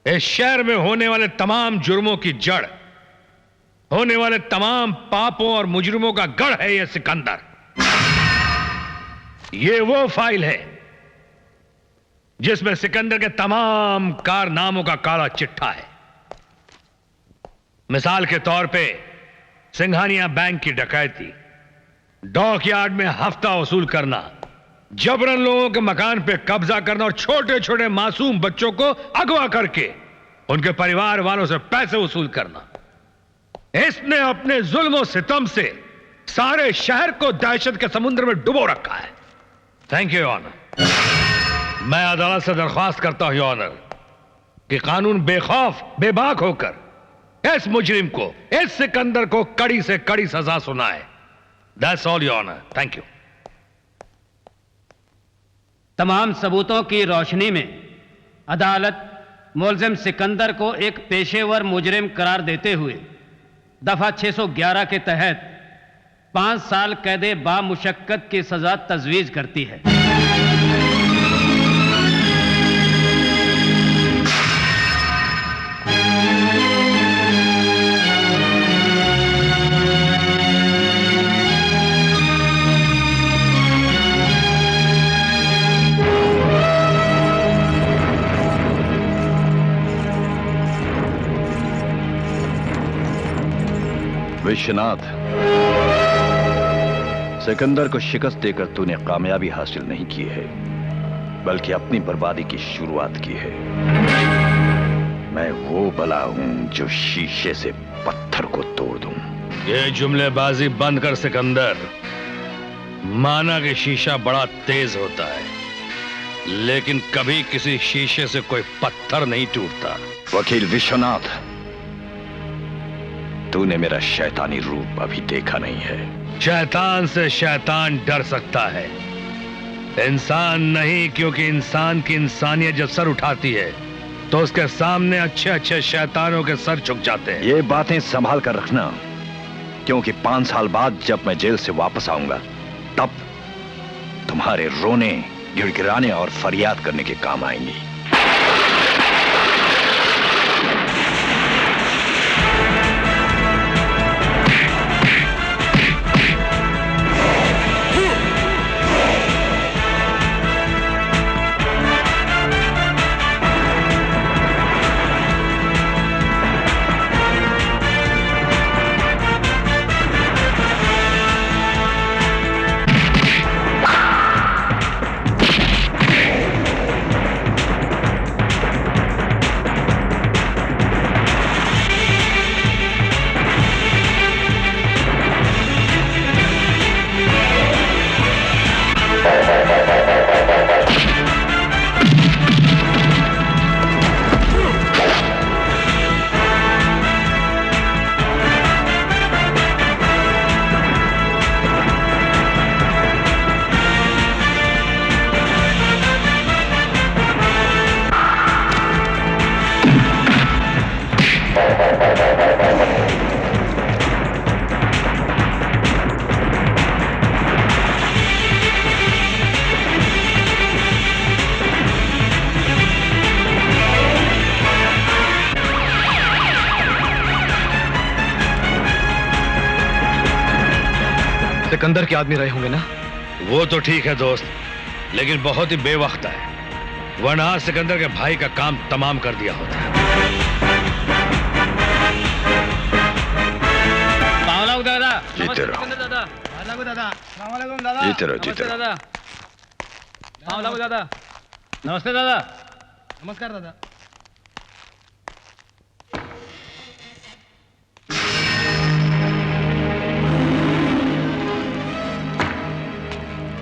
इस शहर में होने वाले तमाम जुर्मों की जड़, होने वाले तमाम पापों और मुजरिमों का गढ़ है यह सिकंदर। ये वो फाइल है जिसमें सिकंदर के तमाम कारनामों का काला चिट्ठा है। मिसाल के तौर पे सिंघानिया बैंक की डकैती, डॉक यार्ड में हफ्ता वसूल करना, जबरन लोगों के मकान पे कब्जा करना और छोटे छोटे मासूम बच्चों को अगवा करके उनके परिवार वालों से पैसे वसूल करना। इसने अपने जुल्म और सितम से सारे शहर को दहशत के समुद्र में डुबो रखा है। Thank you honour. मैं अदालत से दरख्वास्त करता हूं ऑनर कि कानून बेखौफ बेबाक होकर इस मुजरिम को, इस सिकंदर को कड़ी से कड़ी सजा सुनाए। That's all your honour. Thank you. तमाम सबूतों की रोशनी में अदालत मुलजिम सिकंदर को एक पेशेवर मुजरिम करार देते हुए दफा 611 के तहत 5 साल कैदे बामुशक्कत की सजा तजवीज करती है। विश्वनाथ, सिकंदर को शिकस्त देकर तूने कामयाबी हासिल नहीं की है, बल्कि अपनी बर्बादी की शुरुआत की है। मैं वो बला हूं जो शीशे से पत्थर को तोड़ दूं। ये जुमलेबाजी बंद कर सिकंदर। माना कि शीशा बड़ा तेज होता है, लेकिन कभी किसी शीशे से कोई पत्थर नहीं टूटता। वकील विश्वनाथ, तूने मेरा शैतानी रूप अभी देखा नहीं है। शैतान से शैतान डर सकता है, इंसान नहीं, क्योंकि इंसान की इंसानियत जब सर उठाती है तो उसके सामने अच्छे अच्छे शैतानों के सर झुक जाते हैं। ये बातें संभाल कर रखना, क्योंकि 5 साल बाद जब मैं जेल से वापस आऊंगा तब तुम्हारे रोने, गिड़गिड़ाने और फरियाद करने के काम आएंगी। सिकंदर के आदमी रहे होंगे ना? वो तो ठीक है दोस्त, लेकिन बहुत ही बेवक्त है, वरना सिकंदर के भाई का काम तमाम कर दिया होता है। दादा, जीते रहो। दादा, जीते रहो, जीते रहो। दादा, नमस्ते दादा। नमस्कार दादा।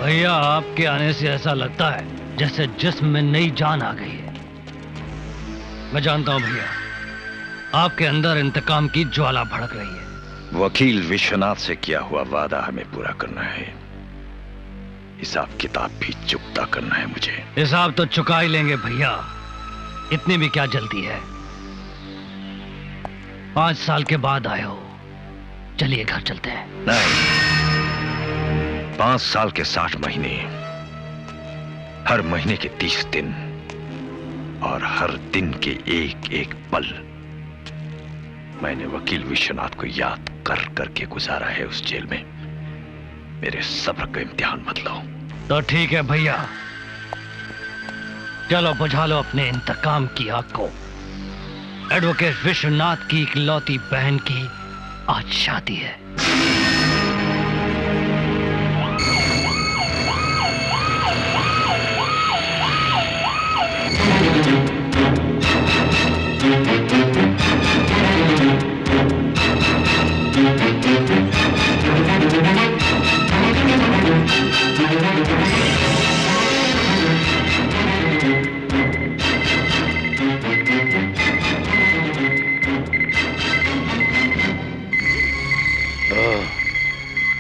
भैया, आपके आने से ऐसा लगता है जैसे जिस्म में नई जान आ गई है। मैं जानता हूं भैया, आपके अंदर इंतकाम की ज्वाला भड़क रही है। वकील विश्वनाथ से किया हुआ वादा हमें पूरा करना है। हिसाब किताब भी चुकता करना है मुझे। हिसाब तो चुका ही लेंगे भैया, इतनी भी क्या जल्दी है। 5 साल के बाद आए हो, चलिए घर चलते हैं। नहीं, 5 साल के 60 महीने, हर महीने के 30 दिन और हर दिन के एक एक पल मैंने वकील विश्वनाथ को याद कर करके गुजारा है उस जेल में। मेरे सब्र का इम्तिहान मत लो। तो ठीक है भैया, चलो बुझा लो अपने इंतकाम की आग को। एडवोकेट विश्वनाथ की इकलौती बहन की आज शादी है।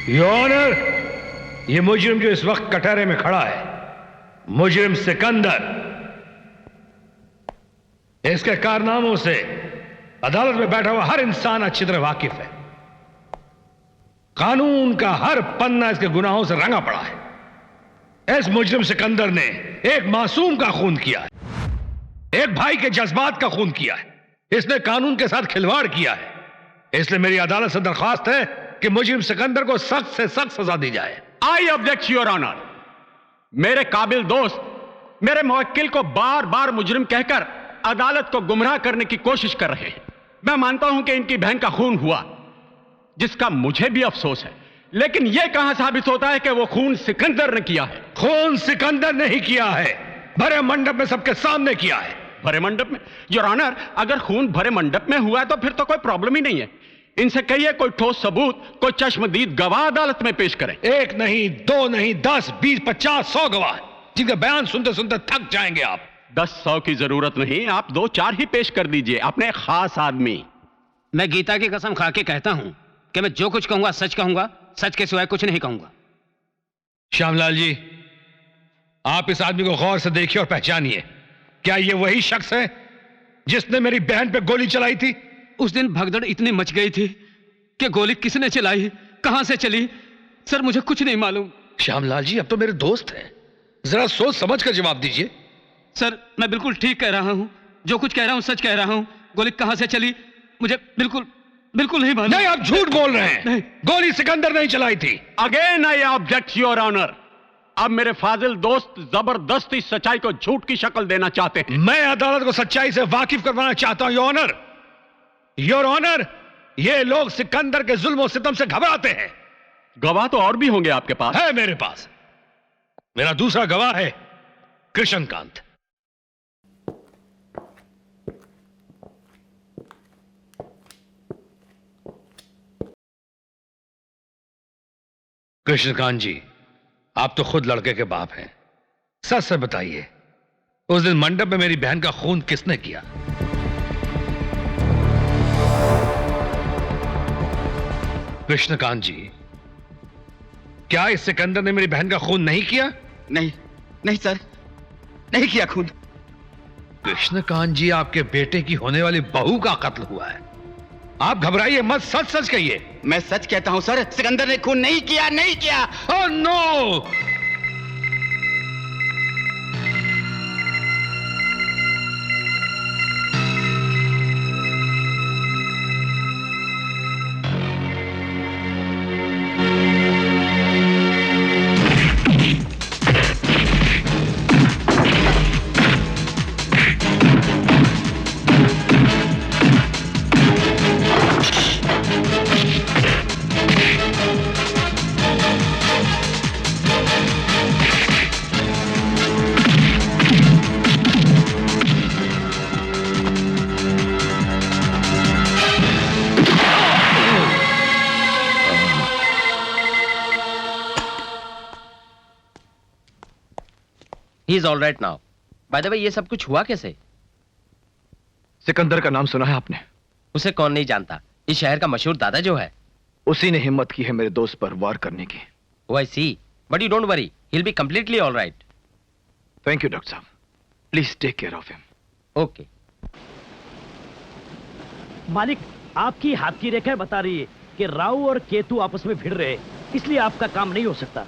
योर ऑनर, ये मुजरिम जो इस वक्त कटहरे में खड़ा है, मुजरिम सिकंदर, इसके कारनामों से अदालत में बैठा हुआ हर इंसान अच्छी तरह वाकिफ है। कानून का हर पन्ना इसके गुनाहों से रंगा पड़ा है। इस मुजरिम सिकंदर ने एक मासूम का खून किया है, एक भाई के जज्बात का खून किया है। इसने कानून के साथ खिलवाड़ किया है। इसलिए मेरी अदालत से दरख्वास्त है कि मुजरिम सिकंदर को सख्त से सख्त सजा दी जाए। I object your honour. मेरे काबिल दोस्त मेरे मुवक्किल को बार बार मुजरिम कहकर अदालत को गुमराह करने की कोशिश कर रहे हैं। मैं मानता हूं कि इनकी बहन का खून हुआ, जिसका मुझे भी अफसोस है, लेकिन यह कहां साबित होता है कि वो खून सिकंदर ने किया है? खून सिकंदर नहीं किया है, भरे मंडप में सबके सामने किया है। भरे मंडप में? योर ऑनर, अगर खून भरे मंडप में हुआ है तो फिर तो कोई प्रॉब्लम ही नहीं है। इनसे कहिए कोई ठोस सबूत, कोई चश्मदीद गवाह अदालत में पेश करें। एक नहीं, दो नहीं, 10, 20, 50, 100 गवाह जिनका बयान सुनते सुनते थक जाएंगे आप। 10-100 की जरूरत नहीं, आप 2-4 ही पेश कर दीजिए, अपने खास आदमी। मैं गीता की कसम खा के कहता हूं कि मैं जो कुछ कहूंगा सच कहूंगा, सच के सिवाय कुछ नहीं कहूंगा। श्यामलाल जी, आप इस आदमी को गौर से देखिए और पहचानिए। क्या ये वही शख्स है जिसने मेरी बहन पे गोली चलाई थी? उस दिन भगदड़ इतनी मच गई थी कि गोली किसने चलाई, कहां से चली, सर मुझे कुछ नहीं मालूम। श्यामलाल जी, अब तो मेरे दोस्त हैं, जरा सोच समझ कर जवाब दीजिए। सर मैं बिल्कुल ठीक कह रहा हूं, जो कुछ कह रहा हूं सच कह रहा हूं। गोली कहां से चली मुझे बिल्कुल बिल्कुल नहीं मालूम। नहीं, आप झूठ बोल रहे हैं। नहीं। गोली सिकंदर नहीं चलाई थी। Again I object your honour. अब मेरे फाजिल दोस्त जबरदस्ती सच्चाई को झूठ की शक्ल देना चाहते हैं। मैं अदालत को सच्चाई से वाकिफ करवाना चाहता हूं योर ऑनर। योर ऑनर, ये लोग सिकंदर के जुल्म और सितम से घबराते हैं। गवाह तो और भी होंगे आपके पास? है मेरे पास। मेरा दूसरा गवाह है कृष्णकांत। कृष्णकांत जी, आप तो खुद लड़के के बाप हैं, सच से बताइए, उस दिन मंडप में मेरी बहन का खून किसने किया? कृष्णकांत जी, क्या इस सिकंदर ने मेरी बहन का खून नहीं किया? नहीं नहीं सर, नहीं किया खून। कृष्णकांत जी, आपके बेटे की होने वाली बहू का कत्ल हुआ है। आप घबराइए मत, सच सच कहिए। मैं सच कहता हूं सर, सिकंदर ने खून नहीं किया, नहीं किया। Oh no! He is all right now. By the way, ये सब कुछ हुआ कैसे? सिकंदर का नाम सुना है आपने? उसे कौन नहीं जानता, इस शहर का मशहूर दादा जो है। उसी ने हिम्मत की है मेरे दोस्त पर वार करने की। Oh, I see. But you don't worry. He'll be completely all right. Thank you doctor साहब। Please take care of him. Okay. मालिक, आपकी हाथ की रेखा बता रही है कि राहु और केतु आपस में भिड़ रहे हैं, इसलिए आपका काम नहीं हो सकता।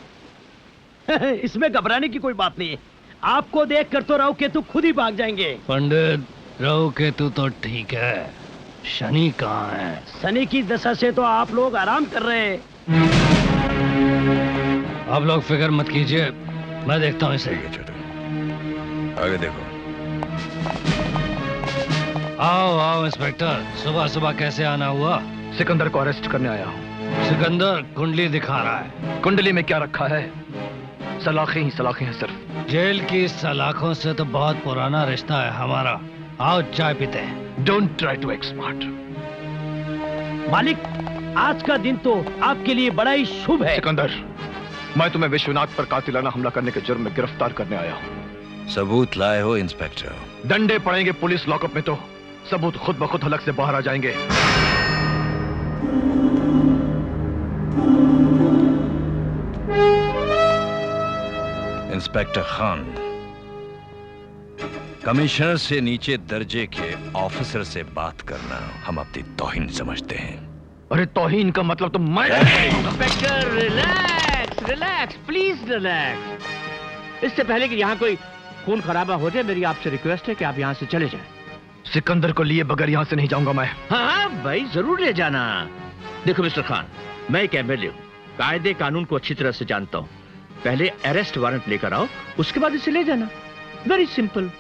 इसमें घबराने की कोई बात नहीं है। आपको देखकर तो राव केतु खुद ही भाग जाएंगे। पंडित, राहु केतु तो ठीक है, शनि कहाँ है? शनि की दशा से तो आप लोग आराम कर रहे हैं। आप लोग फिक्र मत कीजिए, मैं देखता हूँ इसे। आगे देखो। आओ आओ इंस्पेक्टर, सुबह सुबह कैसे आना हुआ? सिकंदर को अरेस्ट करने आया हूँ। सिकंदर कुंडली दिखा रहा है। कुंडली में क्या रखा है? सलाखें ही सलाखें हैं सिर्फ। जेल की सलाखों से तो बहुत पुराना रिश्ता है हमारा। आओ चाय पीते हैं। Don't try to act smart. मालिक, आज का दिन तो आपके लिए बड़ा ही शुभ है। सिकंदर, मैं तुम्हें विश्वनाथ पर कातिलाना हमला करने के जुर्म में गिरफ्तार करने आया हूँ। सबूत लाए हो इंस्पेक्टर? डंडे पड़ेंगे पुलिस लॉकअप में तो सबूत खुद ब खुद हलक से बाहर आ जाएंगे। इंस्पेक्टर खान, कमिश्नर से नीचे दर्जे के ऑफिसर से बात करना हम अपनी तौहीन समझते हैं। अरे तौहीन का मतलब तो मैं। Inspector relax relax, please relax. इससे पहले कि यहाँ कोई खून खराबा हो जाए, मेरी आपसे रिक्वेस्ट है कि आप यहाँ से चले जाएं। सिकंदर को लिए बगैर यहाँ से नहीं जाऊंगा मैं। हाँ भाई, जरूर ले जाना। देखो मिस्टर खान, मैं एक एमएलए हूँ, कायदे कानून को अच्छी तरह से जानता हूँ। पहले अरेस्ट वारंट लेकर आओ, उसके बाद इसे ले जाना। Very simple.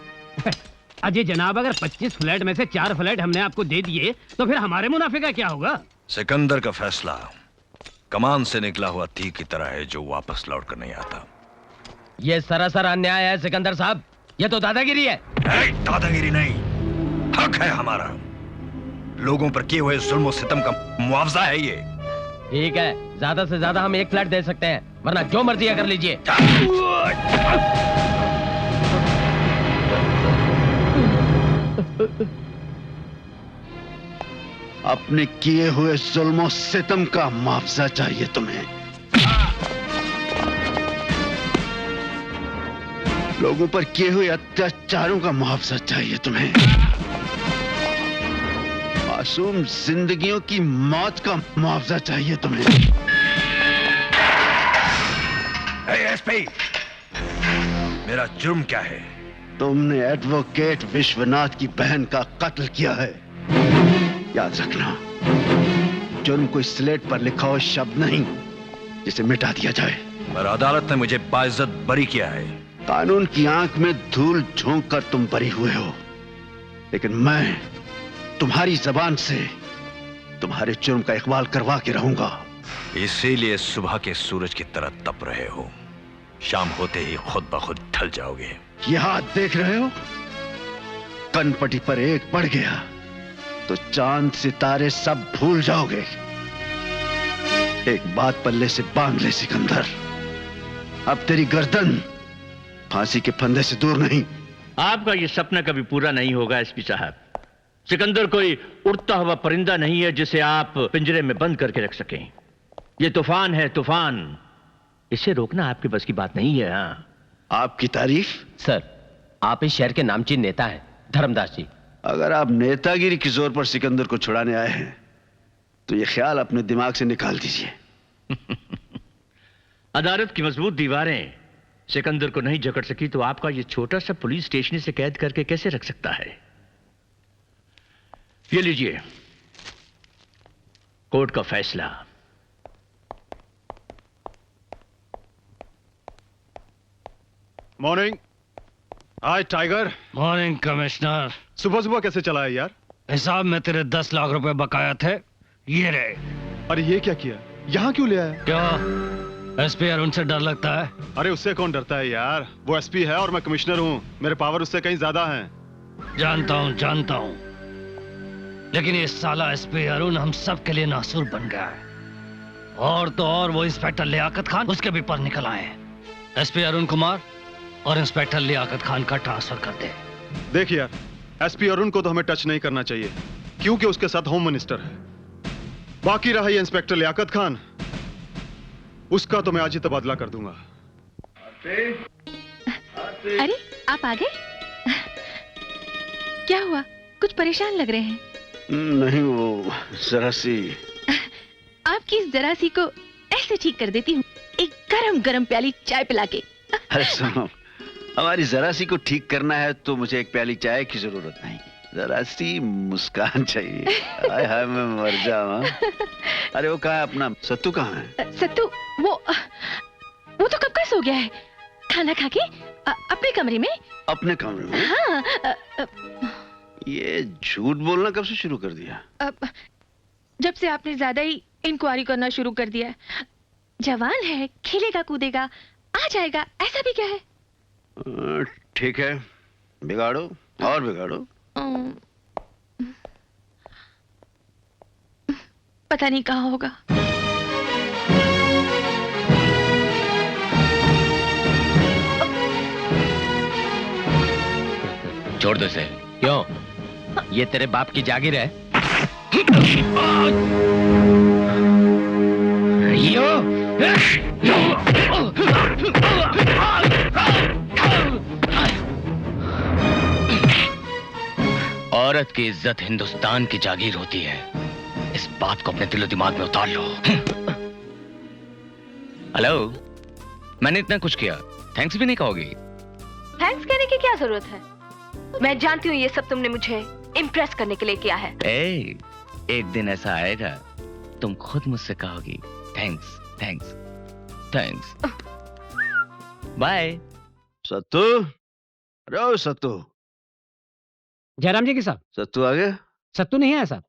अजय जनाब, अगर 25 फ्लैट में से 4 फ्लैट हमने आपको दे दिए तो फिर हमारे मुनाफे का क्या होगा? सिकंदर का फैसला कमान से निकला हुआ तीर की तरह है जो वापस लौट कर नहीं आता। ये सरासर अन्याय है सिकंदर साहब, ये तो दादागिरी है। दादागिरी नहीं, हक है हमारा। लोगों पर किए हुए जुल्म और सितम का मुआवजा है ये। ठीक है, ज्यादा से ज्यादा हम 1 फ्लैट दे सकते हैं, वरना जो मर्जी कर लीजिए। अपने किए हुए जुल्म सितम का मुआवजा चाहिए तुम्हें। लोगों पर किए हुए अत्याचारों का मुआवजा चाहिए तुम्हें। मासूम जिंदगियों की मौत का मुआवजा चाहिए तुम्हें। एसपी, मेरा जुर्म क्या है? तुमने एडवोकेट विश्वनाथ की बहन का कत्ल किया है। याद रखना, जुर्म कोई स्लेट पर लिखा हुआ शब्द नहीं जिसे मिटा दिया जाए। पर अदालत ने मुझे बाइज्जत बरी किया है। कानून की आंख में धूल झोंक कर तुम बरी हुए हो, लेकिन मैं तुम्हारी जबान से तुम्हारे जुर्म का इकबाल करवा के रहूंगा। इसीलिए सुबह के सूरज की तरह तप रहे हो, शाम होते ही खुद ब खुद ढल जाओगे। ये हाथ देख रहे हो? कनपटी पर एक पड़ गया तो चांद सितारे सब भूल जाओगे। एक बात पल्ले से बांध ले सिकंदर, अब तेरी गर्दन फांसी के फंदे से दूर नहीं। आपका ये सपना कभी पूरा नहीं होगा एसपी साहब। सिकंदर कोई उड़ता हुआ परिंदा नहीं है जिसे आप पिंजरे में बंद करके रख सकें। ये तूफान है, तूफान। इसे रोकना आपके बस की बात नहीं है। हाँ, आपकी तारीफ? सर, आप इस शहर के नामचीन नेता हैं, धर्मदास जी। अगर आप नेतागिरी के जोर पर सिकंदर को छुड़ाने आए हैं तो ये ख्याल अपने दिमाग से निकाल दीजिए। अदालत की मजबूत दीवारें सिकंदर को नहीं जकड़ सकी तो आपका ये छोटा सा पुलिस स्टेशन से कैद करके कैसे रख सकता है? ये लीजिए कोर्ट का फैसला। मॉर्निंग। हाय टाइगर। Morning commissioner. सुबह सुबह कैसे चला है यार? हिसाब में तेरे 10 लाख रुपए बकाया थे, ये रहे। अरे ये क्या किया? यहाँ क्यों ले आया? क्या एसपी अरुण से डर लगता है? अरे उससे कौन डरता है यार, वो एसपी है और मैं कमिश्नर हूँ, मेरे पावर उससे कहीं ज्यादा हैं। जानता हूँ, लेकिन ये साला एसपी अरुण हम सब के लिए नासूर बन गया है। और तो और वो इंस्पेक्टर लियाकत खान, उसके भी पर निकल आए हैं। एसपी अरुण कुमार और इंस्पेक्टर लियाकत खान का ट्रांसफर कर दे। देख यार, एसपी अरुण को तो हमें टच नहीं करना चाहिए क्योंकि उसके साथ होम मिनिस्टर है। बाकी रहा ये इंस्पेक्टर लियाकत खान, उसका तो मैं आज ही तबादला कर दूंगा। अरे आप आ गए? क्या हुआ, कुछ परेशान लग रहे हैं? नहीं, वो जरा सी। आपकी इस जरा सी को ऐसे ठीक कर देती हूँ, एक गरम गरम प्याली चाय पिला के। अरे सुनो, हमारी जरा सी को ठीक करना है तो मुझे एक प्याली चाय की जरूरत नहीं, जरा सी मुस्कान चाहिए। हाय हाय मैं मर जाऊं। अरे वो कहाँ है अपना सत्तू, कहाँ है? सत्तू वो तो कब का सो गया है, खाना खा के अपने कमरे में। अपने कमरे में? हाँ। ये झूठ बोलना कब से शुरू कर दिया? जब से आपने ज्यादा ही इंक्वायरी करना शुरू कर दिया है। जवान है, खेलेगा कूदेगा, आ जाएगा, ऐसा भी क्या है? ठीक है, बिगाड़ो और बिगाड़ो। पता नहीं कहाँ होगा। छोड़ दो इसे। क्यों? ये तेरे बाप की जागीर है? औरत की इज्जत हिंदुस्तान की जागीर होती है, इस बात को अपने दिलो दिमाग में उतार लो। हेलो, मैंने इतना कुछ किया, थैंक्स भी नहीं कहोगी? थैंक्स कहने की क्या जरूरत है? मैं जानती हूँ ये सब तुमने मुझे इम्प्रेस करने के लिए किया है। एक दिन ऐसा आएगा तुम खुद मुझसे कहोगी थैंक्स थैंक्स थैंक्स। बाय। सत्तू, अरे सत्तू। जयराम जी की साहब। सत्तू आ गया? सत्तू नहीं है साहब।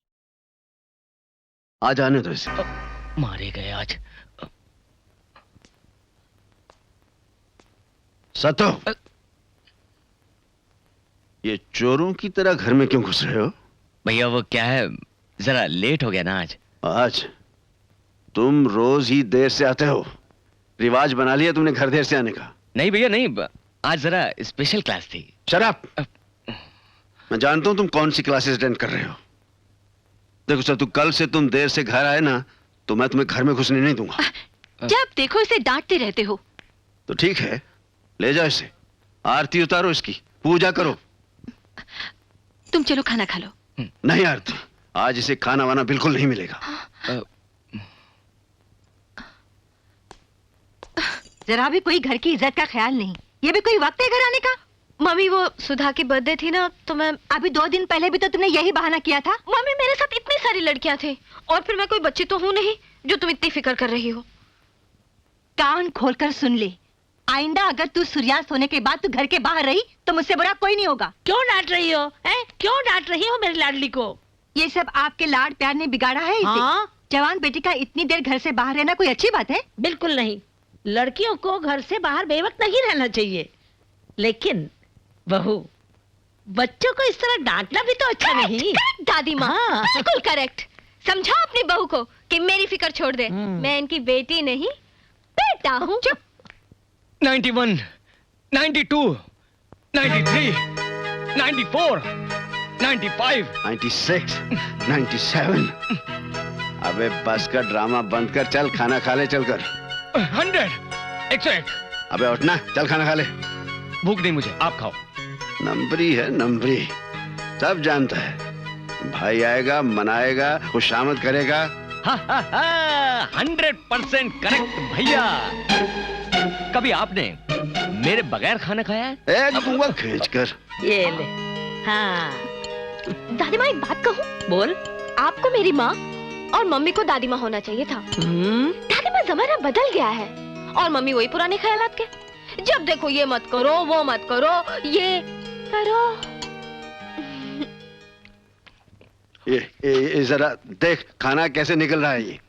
आज आने दो इसे। मारे गए आज। सत्तू, ये चोरों की तरह घर में क्यों घुस रहे हो? भैया वो क्या है, जरा लेट हो गया ना आज। आज तुम रोज ही देर से आते हो, रिवाज बना लिया तुमने घर देर से आने का। नहीं भैया नहीं, आज जरा स्पेशल क्लास थी। शराब, मैं जानता हूं तुम कौन सी क्लासेस अटेंड कर रहे हो। देखो सत्तू, कल से तुम देर से घर आए ना तो मैं तुम्हें घर में घुसने नहीं दूंगा। जब देखो इसे डांटते रहते हो। तो ठीक है, ले जाओ इसे, आरती उतारो इसकी, पूजा करो। तुम चलो खाना खा लो। नहीं आरती, आज इसे खाना वाना बिल्कुल नहीं मिलेगा। जरा भी कोई घर की इज्जत का ख्याल नहीं, ये भी कोई वक्त है घर आने का? मम्मी वो सुधा की बर्थडे थी ना तो मैं। अभी 2 दिन पहले भी तो तुमने यही बहाना किया था। मम्मी मेरे साथ इतनी सारी लड़कियां थे और फिर मैं कोई बच्ची तो हूं नहीं जो तुम इतनी फिक्र कर रही हो। कान खोलकर सुन ले, आइंदा अगर तू सूर्यास्त होने के बाद तू घर के बाहर रही तो मुझसे बुरा कोई नहीं होगा। क्यों डांट रही हो? क्यों डांट रही हो मेरी लाडली को? ये सब आपके लाड प्यार ने बिगाड़ा है इसे। हाँ? जवान बेटी का इतनी देर घर से बाहर रहना कोई अच्छी बात है? बिल्कुल नहीं, लड़कियों को घर से बाहर बेवक्त नहीं रहना चाहिए। लेकिन बहू, बच्चों को इस तरह डांटना भी तो अच्छा नहीं। दादी माँ, बिल्कुल करेक्ट। समझा अपनी बहू को कि मेरी फिक्र छोड़ दे। मैं इनकी बेटी नहीं बेटा हूँ। 91, 92, 93, 94, 95, 96, 97। अबे बस का ड्रामा बंद कर, चल खाना खा ले चलकर। 100, 101। अबे उठना, चल खाना खा ले। भूख नहीं मुझे, आप खाओ। नंबरी है नंबरी, सब जानता है। भाई आएगा, मनाएगा, खुशामद करेगा। 100% करेक्ट भैया। कभी आपने मेरे बगैर खाना खाया है? एक उंगल खींच कर। ये ले। हाँ। दादी माँ एक बात कहूँ? बोल। आपको मेरी माँ और मम्मी को दादी माँ होना चाहिए था। दादी माँ, जमाना बदल गया है और मम्मी वही पुराने ख्यालात के। जब देखो ये मत करो, वो मत करो, ये करो। ये जरा देख खाना कैसे निकल रहा है ये।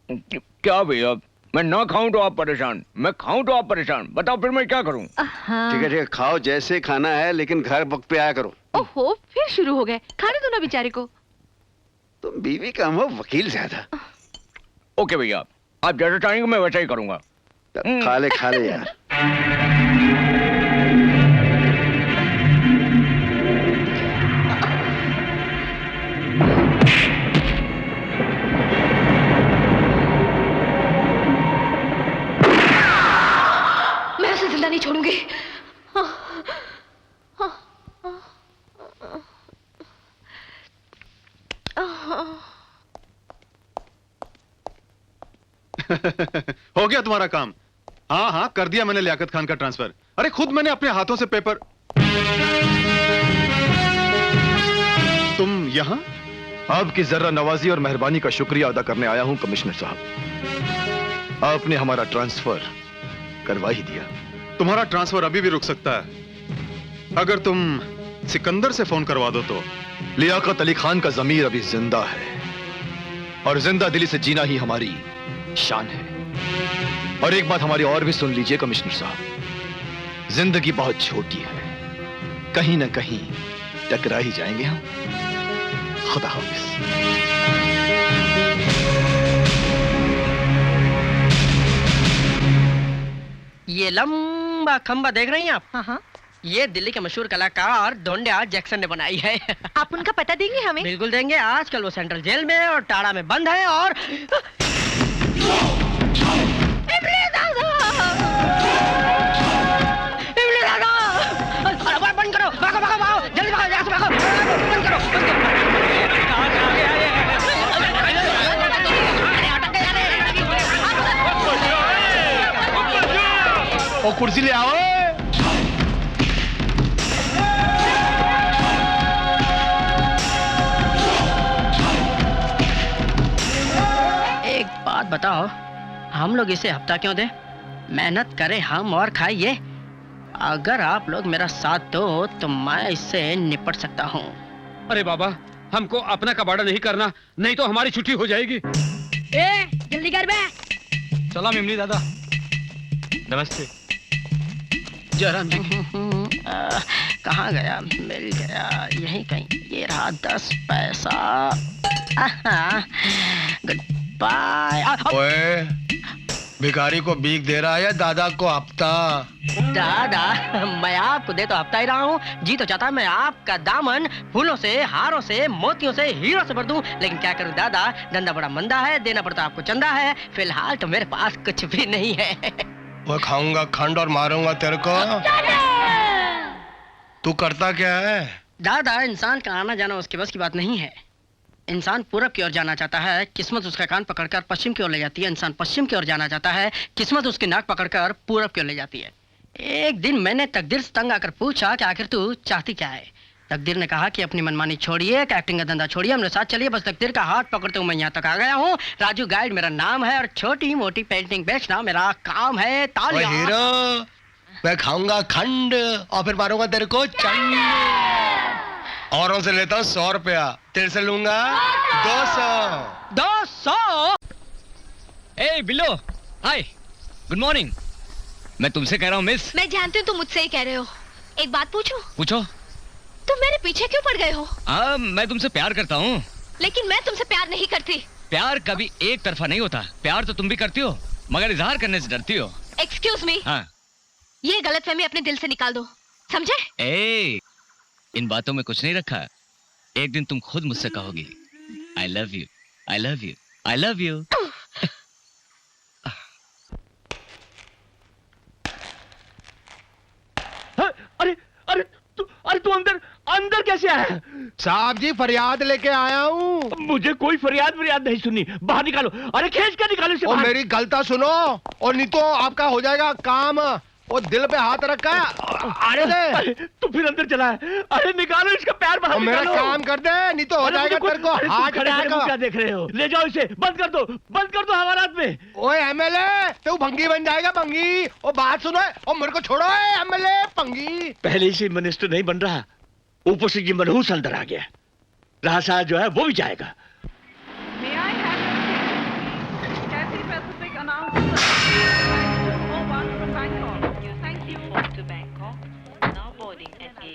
क्या भैया, मैं ना खाऊं तो आप परेशान, मैं खाऊं तो आप परेशान, बताओ फिर मैं क्या करूं? ठीक है, खाओ जैसे खाना है, लेकिन घर वक्त पे आया करो। ओहो, फिर शुरू हो गए। खाने दो ना बेचारे को। तुम बीवी कम हो, वकील ज्यादा। ओके भैया, आप जैसा चाहेंगे मैं वैसा ही करूंगा। खा ले यार। मैं उसे जिंदा नहीं छोड़ूंगी। हो गया तुम्हारा काम? हाँ हाँ, कर दिया मैंने लियाकत खान का ट्रांसफर। अरे खुद मैंने अपने हाथों से पेपर। तुम यहां? आपकी जर्रा नवाजी और मेहरबानी का शुक्रिया अदा करने आया हूं कमिश्नर साहब। आपने हमारा ट्रांसफर करवा ही दिया। तुम्हारा ट्रांसफर अभी भी रुक सकता है अगर तुम सिकंदर से फोन करवा दो तो। लियाकत अली खान का जमीर अभी जिंदा है और जिंदा दिली से जीना ही हमारी शान है। और एक बात हमारी और भी सुन लीजिए कमिश्नर साहब, जिंदगी बहुत छोटी है, कहीं ना कहीं टकरा ही जाएंगे हम। खुदा हाफिज। ये लंबा खंबा देख रही हैं आप? हाँ। ये दिल्ली के मशहूर कलाकार ढोंडिया जैक्सन ने बनाई है। आप उनका पता देंगे हमें? बिल्कुल देंगे। आजकल वो सेंट्रल जेल में और टाड़ा में बंद है। और बंद करो, भागो भागो भागो, जल्दी भागो, यहाँ से भागो, बंद करो, बंद करो। ओ कुर्सी ले आओ। एक बात बताओ, हम लोग इसे हफ्ता क्यों दे? मेहनत करें हम और खाए ये। अगर आप लोग मेरा साथ दो तो मैं इससे निपट सकता हूँ। अरे बाबा, हमको अपना कबाड़ा नहीं करना, नहीं तो हमारी छुट्टी हो जाएगी। जल्दी कर बे। सलाम इमली दादा। नमस्ते। जयराम जी। कहाँ गया? मिल गया, यहीं कहीं। ये रहा 10 पैसा। Goodbye. ओए, भिखारी को भीख दे रहा है, दादा को हफ्ता। दादा, मैं आपको दे तो हफ्ता ही रहा हूँ। जी तो चाहता मैं आपका दामन फूलों से, हारों से, मोतियों से, हीरो से भर दूं, लेकिन क्या करूँ दादा, धंधा बड़ा मंदा है, देना पड़ता आपको चंदा है। फिलहाल तो मेरे पास कुछ भी नहीं है। वो खाऊंगा खंड और मारूंगा तेरे को। तू करता क्या है? दादा, इंसान का आना जाना उसके बस की बात नहीं है। इंसान पूरब की ओर जाना चाहता है, किस्मत उसका कान पकड़कर पश्चिम की ओर ले जाती है। इंसान पश्चिम की ओर जाना चाहता है, किस्मत उसकी नाक पकड़कर पूरब की ओर ले जाती है। एक दिन मैंने तकदीर से तंग आकर पूछा कि आखिर तू चाहती क्या है? तकदीर ने कहा कि अपनी मनमानी छोड़िए, एक्टिंग का धंधा छोड़िए, हमने साथ चलिए। बस तकदीर का हाथ पकड़ते हुए मैं यहाँ तक आ गया हूँ। राजू गाइड मेरा नाम है और छोटी मोटी पेंटिंग बेचना मेरा काम है। तालियां। हीरो, मैं खाऊंगा खंड और फिर मारूंगा तेरे को चंड। औरों से लेता हूँ 100 रुपया, तेरे से लूंगा 200। 200? ए बिल्लो, हाय, गुड मॉर्निंग। मैं तुमसे कह रहा हूँ मिस। मैं जानती हूँ तुम मुझसे ही कह रहे हो। एक बात पूछूं? पूछो। तुम मेरे पीछे क्यों पड़ गए हो? मैं तुमसे प्यार करता हूँ। लेकिन मैं तुमसे प्यार नहीं करती। प्यार कभी एक तरफा नहीं होता। प्यार तो तुम भी करती हो, मगर इजहार करने से डरती हो। Excuse me. हाँ। ये गलतफहमी अपने दिल से निकाल दो, समझे? ए, इन बातों में कुछ नहीं रखा। एक दिन तुम खुद मुझसे कहोगी I love you, I love you, I love you. अरे तू अंदर अंदर कैसे आया? साहब जी, फरियाद लेके आया हूँ। मुझे कोई फरियाद नहीं सुननी। बाहर निकालो। अरे खींच कर निकालो इसे और बाहर। मेरी गलता सुनो और नहीं तो आपका हो जाएगा काम। वो दिल पे हाथ रखा है। अरे तू फिर अंदर चला है। अरे निकालो इसका पैर बाहर मेरा निकालो। काम कर दे, नहीं तो हो जाएगा तेरे को हार्ट अटैक। क्या देख रहे हो? ले जाओ इसे, बंद कर दो हवालात में। ओए एमएलए, तू भंगी बन जाएगा भंगी। ओ बात सुनो और मेरे को छोड़ो एमएलए भंगी। पहले से मिनिस्टर नहीं बन रहा, ऊपर से ये मनहूस अंदर आ गया। रासा जो है वो भी जाएगा।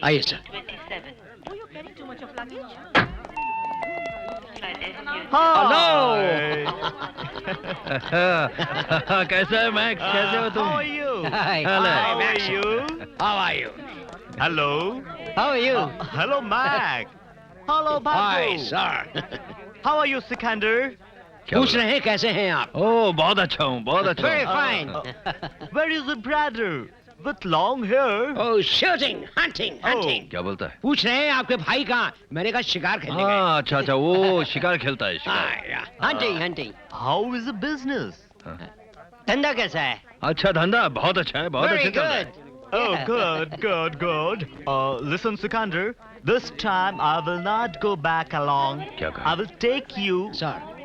आइए सर। हेलो। कैसे है मैक्स? कैसे हो तुम? Hello. How are you? Hello, Mac. Hello, Babu. Hi, sir. How are you, Sikandar? पूछ रहे हैं कैसे हैं आप? ओह, बहुत अच्छा हूँ, बहुत अच्छा। Very fine. Where is the brother with long hair? Oh, shooting, hunting, hunting. क्या बोलता है? पूछ रहे हैं आपके भाई कहाँ? मैंने कहा शिकार खेलने गए। हाँ, अच्छा अच्छा, वो शिकार खेलता है। शिकार। Hunting, hunting. How is the business? धंधा कैसा है? अच्छा धंधा बहुत अच्छा है, बहुत Very अच्छा चल रहा है। good. Oh, good, good, good. Listen, Sikandar. This time I will not go back along. I will take you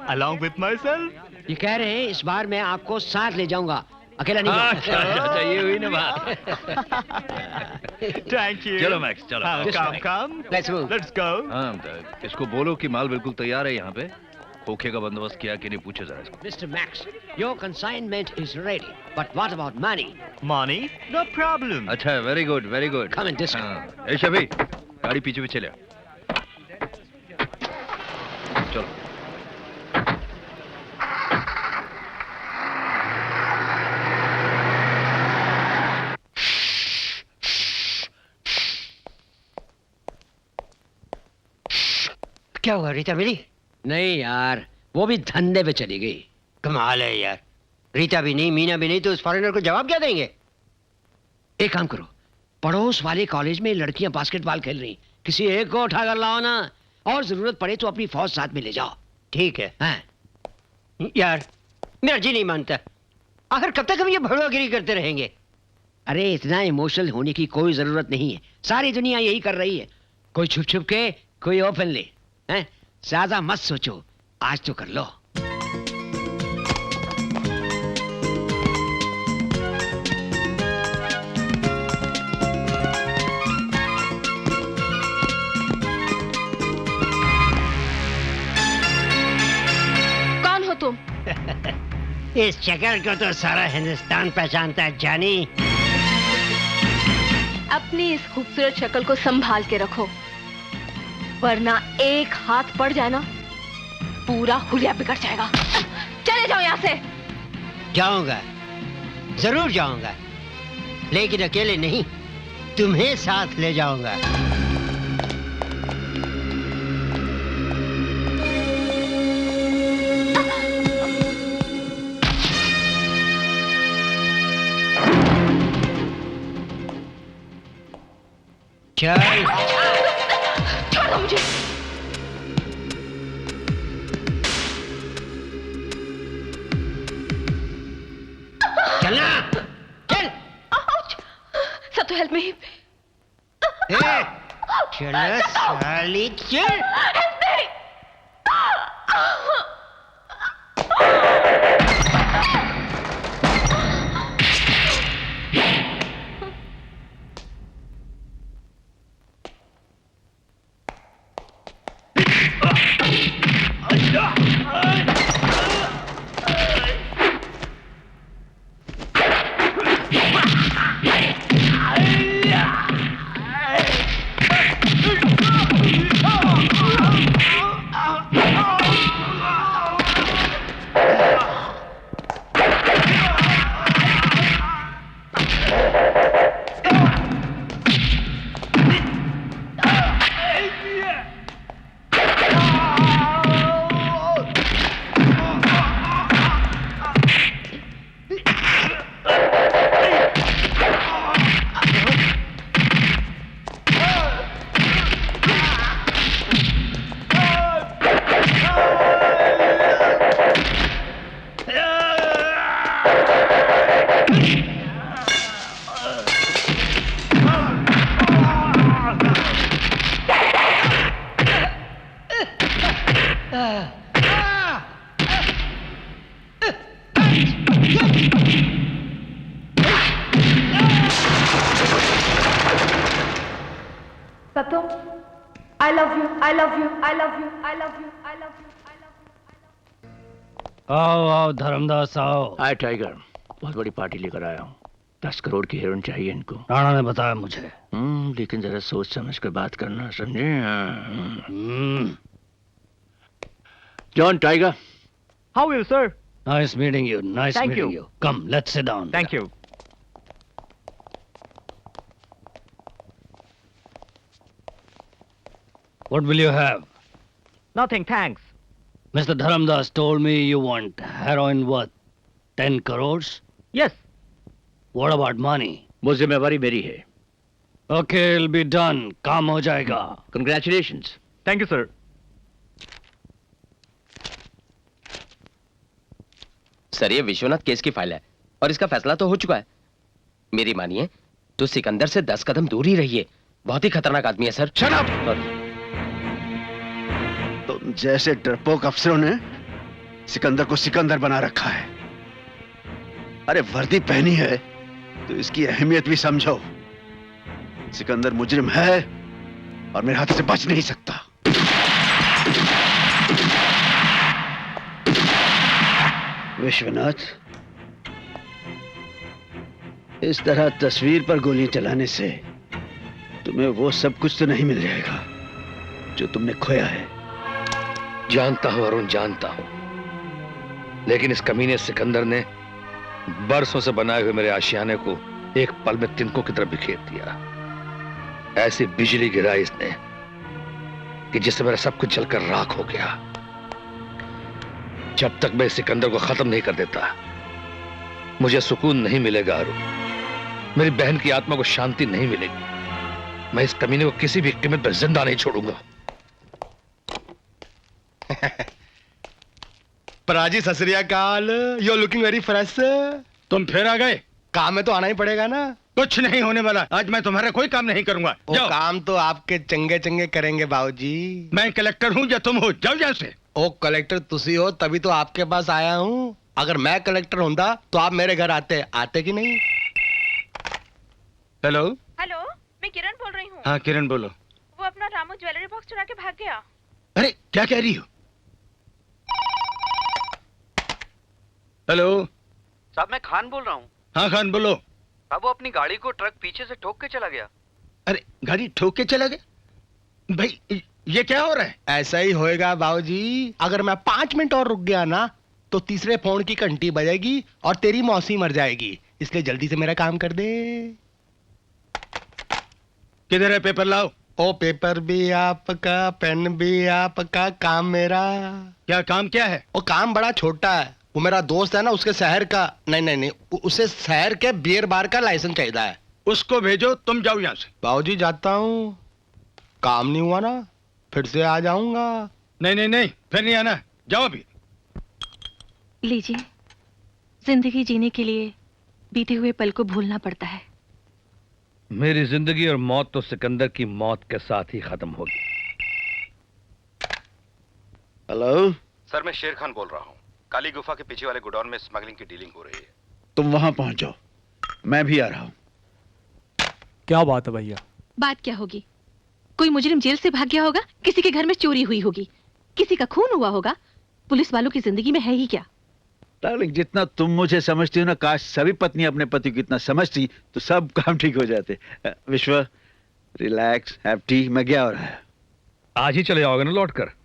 along with myself. ये कह रहे हैं इस बार मैं आपको साथ ले जाऊंगा, अकेला नहीं जाऊंगा। ये हुई ना बात। Thank you. चलो मैक्स, चलो। Come. Let's move. Let's go. हाँ, इसको बोलो कि माल बिल्कुल तैयार है यहाँ पे। खोखे का बंदोबस्त किया कि नहीं पूछे जरा इसको। Mr. Max, your consignment is ready, but what about money? Money? No problem. अच्छा, very good, very good. Come and discuss. हाँ, ए शबी, गाड़ी पीछे पीछे ले आ। चलो। क्या हुआ, रीता मिली? नहीं यार, वो भी धंधे पे चली गई। कमाल है यार, रीता भी नहीं, मीना भी नहीं, तो उस फॉरेनर को जवाब क्या देंगे? एक काम करो, पड़ोस वाले कॉलेज में लड़कियां बास्केटबॉल खेल रही, किसी एक को उठा कर लाओ ना, और जरूरत पड़े तो अपनी फौज साथ में ले जाओ। ठीक है। हाँ यार, मेरा जी नहीं मानता, आखिर कब तक हम ये भड़वागिरी करते रहेंगे? अरे इतना इमोशनल होने की कोई जरूरत नहीं है, सारी दुनिया यही कर रही है, कोई छुप छुप के, कोई ओपनली। हैं? ज्यादा मत सोचो, आज तो कर लो। कौन हो तुम? इस शक्ल को तो सारा हिंदुस्तान पहचानता है जानी। अपनी इस खूबसूरत शक्ल को संभाल के रखो, वरना एक हाथ पड़ जाए ना, पूरा हुलिया बिगड़ जाएगा। चले जाओ यहाँ से। जाऊंगा, जरूर जाऊंगा, लेकिन अकेले नहीं, तुम्हें साथ ले जाऊंगा। चल। छोड़ दो मुझे। चलना, चल। सब तो हेल्प मी। चलो साली, चल। सत्तू, I love you, I love you, I love you, I love you, I love you, I love you. आओ आओ धर्मदास आओ। हाय टाइगर, बहुत बड़ी पार्टी लेकर आया हूँ। 10 करोड़ की हीरोइन चाहिए इनको। राणा ने बताया मुझे। लेकिन जरा सोच समझ कर बात करना, समझे? John tiger. How are you, sir? Nice meeting you. Nice Thank meeting you. you. Come, let's sit down. Thank you. What will you have? Nothing, thanks. Mr. Dharamdas told me you want heroin worth 10 crores? Yes. What about money? वो जिम्मेवारी मेरी है। Okay, it'll be done. काम हो जाएगा। Congratulations. Thank you, sir. Sir, ये Vishwanath case की file है और इसका फैसला तो हो चुका है। मेरी मानिए तो सिकंदर से 10 कदम दूर ही रहिए, बहुत ही खतरनाक आदमी है सर। Shut up! तुम जैसे डरपोक अफसरों ने सिकंदर को सिकंदर बना रखा है। अरे वर्दी पहनी है तो इसकी अहमियत भी समझो। सिकंदर मुजरिम है और मेरे हाथ से बच नहीं सकता। विश्वनाथ, इस तरह तस्वीर पर गोली चलाने से तुम्हें वो सब कुछ तो नहीं मिल जाएगा जो तुमने खोया है। जानता हूं अरुण, जानता हूं, लेकिन इस कमीने सिकंदर ने बरसों से बनाए हुए मेरे आशियाने को एक पल में तिनकों की तरफ बिखेर दिया। ऐसी बिजली गिराई इसने कि जिससे मेरा सब कुछ जलकर राख हो गया। जब तक मैं सिकंदर को खत्म नहीं कर देता मुझे सुकून नहीं मिलेगा अरुण। मेरी बहन की आत्मा को शांति नहीं मिलेगी। मैं इस कमीने को किसी भी कीमत पर जिंदा नहीं छोड़ूंगा। पराजी सत श्री अकाल, यू लुकिंग वेरी फ्रेश। तुम फिर आ गए? काम में तो आना ही पड़ेगा ना। कुछ नहीं होने वाला, आज मैं तुम्हारा कोई काम नहीं करूंगा। वो काम तो आपके चंगे चंगे करेंगे बाबूजी। मैं कलेक्टर हूँ या तुम हो? जाओ यहाँ से। ओ कलेक्टर तुसी हो तभी तो आपके पास आया हूँ। अगर मैं कलेक्टर होता तो आप मेरे घर आते कि नहीं? हेलो हेलो, मैं किरण बोल रही हूँ। हाँ किरण बोलो। वो अपना रामू ज्वेलरी बॉक्स चुरा के भाग गया। अरे क्या कह रही हो? हेलो साहब, मैं खान बोल रहा हूँ। हाँ खान बोलो। साहब, वो अपनी गाड़ी को ट्रक पीछे से ठोक के चला गया। अरे गाड़ी ठोक के चला गया? भाई ये क्या हो रहा है? ऐसा ही होएगा बाबूजी। अगर मैं 5 मिनट और रुक गया ना तो तीसरे फोन की घंटी बजेगी और तेरी मौसी मर जाएगी। इसलिए जल्दी से मेरा काम कर दे। किधर है पेपर? लाओ। ओ पेपर भी आपका, पेन भी आपका, काम मेरा। क्या काम? क्या है वो? काम बड़ा छोटा है। वो मेरा दोस्त है ना, उसके शहर का नहीं उसे शहर के बियर बार का लाइसेंस चाहिए है। उसको भेजो, तुम जाओ यहाँ से। बाबूजी जाता हूँ। काम नहीं हुआ ना फिर से आ जाऊंगा। नहीं फिर नहीं आना, जाओ अभी। लीजिए, जिंदगी जीने के लिए बीते हुए पल को भूलना पड़ता है। मेरी जिंदगी और मौत तो सिकंदर की मौत के साथ ही खत्म होगी। हेलो सर, मैं शेर खान बोल रहा हूँ। काली गुफा के पीछे वाले गोडाउन में स्मगलिंग की डीलिंग हो रही है। तुम वहां पहुंच जाओ, मैं भी आ रहा हूं। क्या बात है भैया? बात क्या होगी? कोई मुजरिम जेल से भाग गया होगा, किसी के घर में चोरी हुई होगी, किसी का खून हुआ होगा। पुलिस वालों की जिंदगी में है ही क्या? डार्लिंग, जितना तुम मुझे समझती हो ना, काश सभी पत्नी अपने पति को इतना समझती तो सब काम ठीक हो जाते। विश्व, रिलैक्स, हैव टी। मैं क्या हो रहा है? आज ही चले जाओगे ना लौट कर?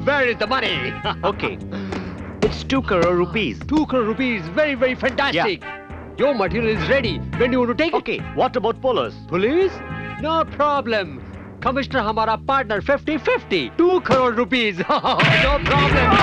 Where is the money? Okay, it's 2 crore rupees. 2 crore rupees, very fantastic. Your material is ready. When do you want to take it? Okay, what about police? Police? No problem. Commissioner हमारा partner 50-50. 2 crore rupees. No problem.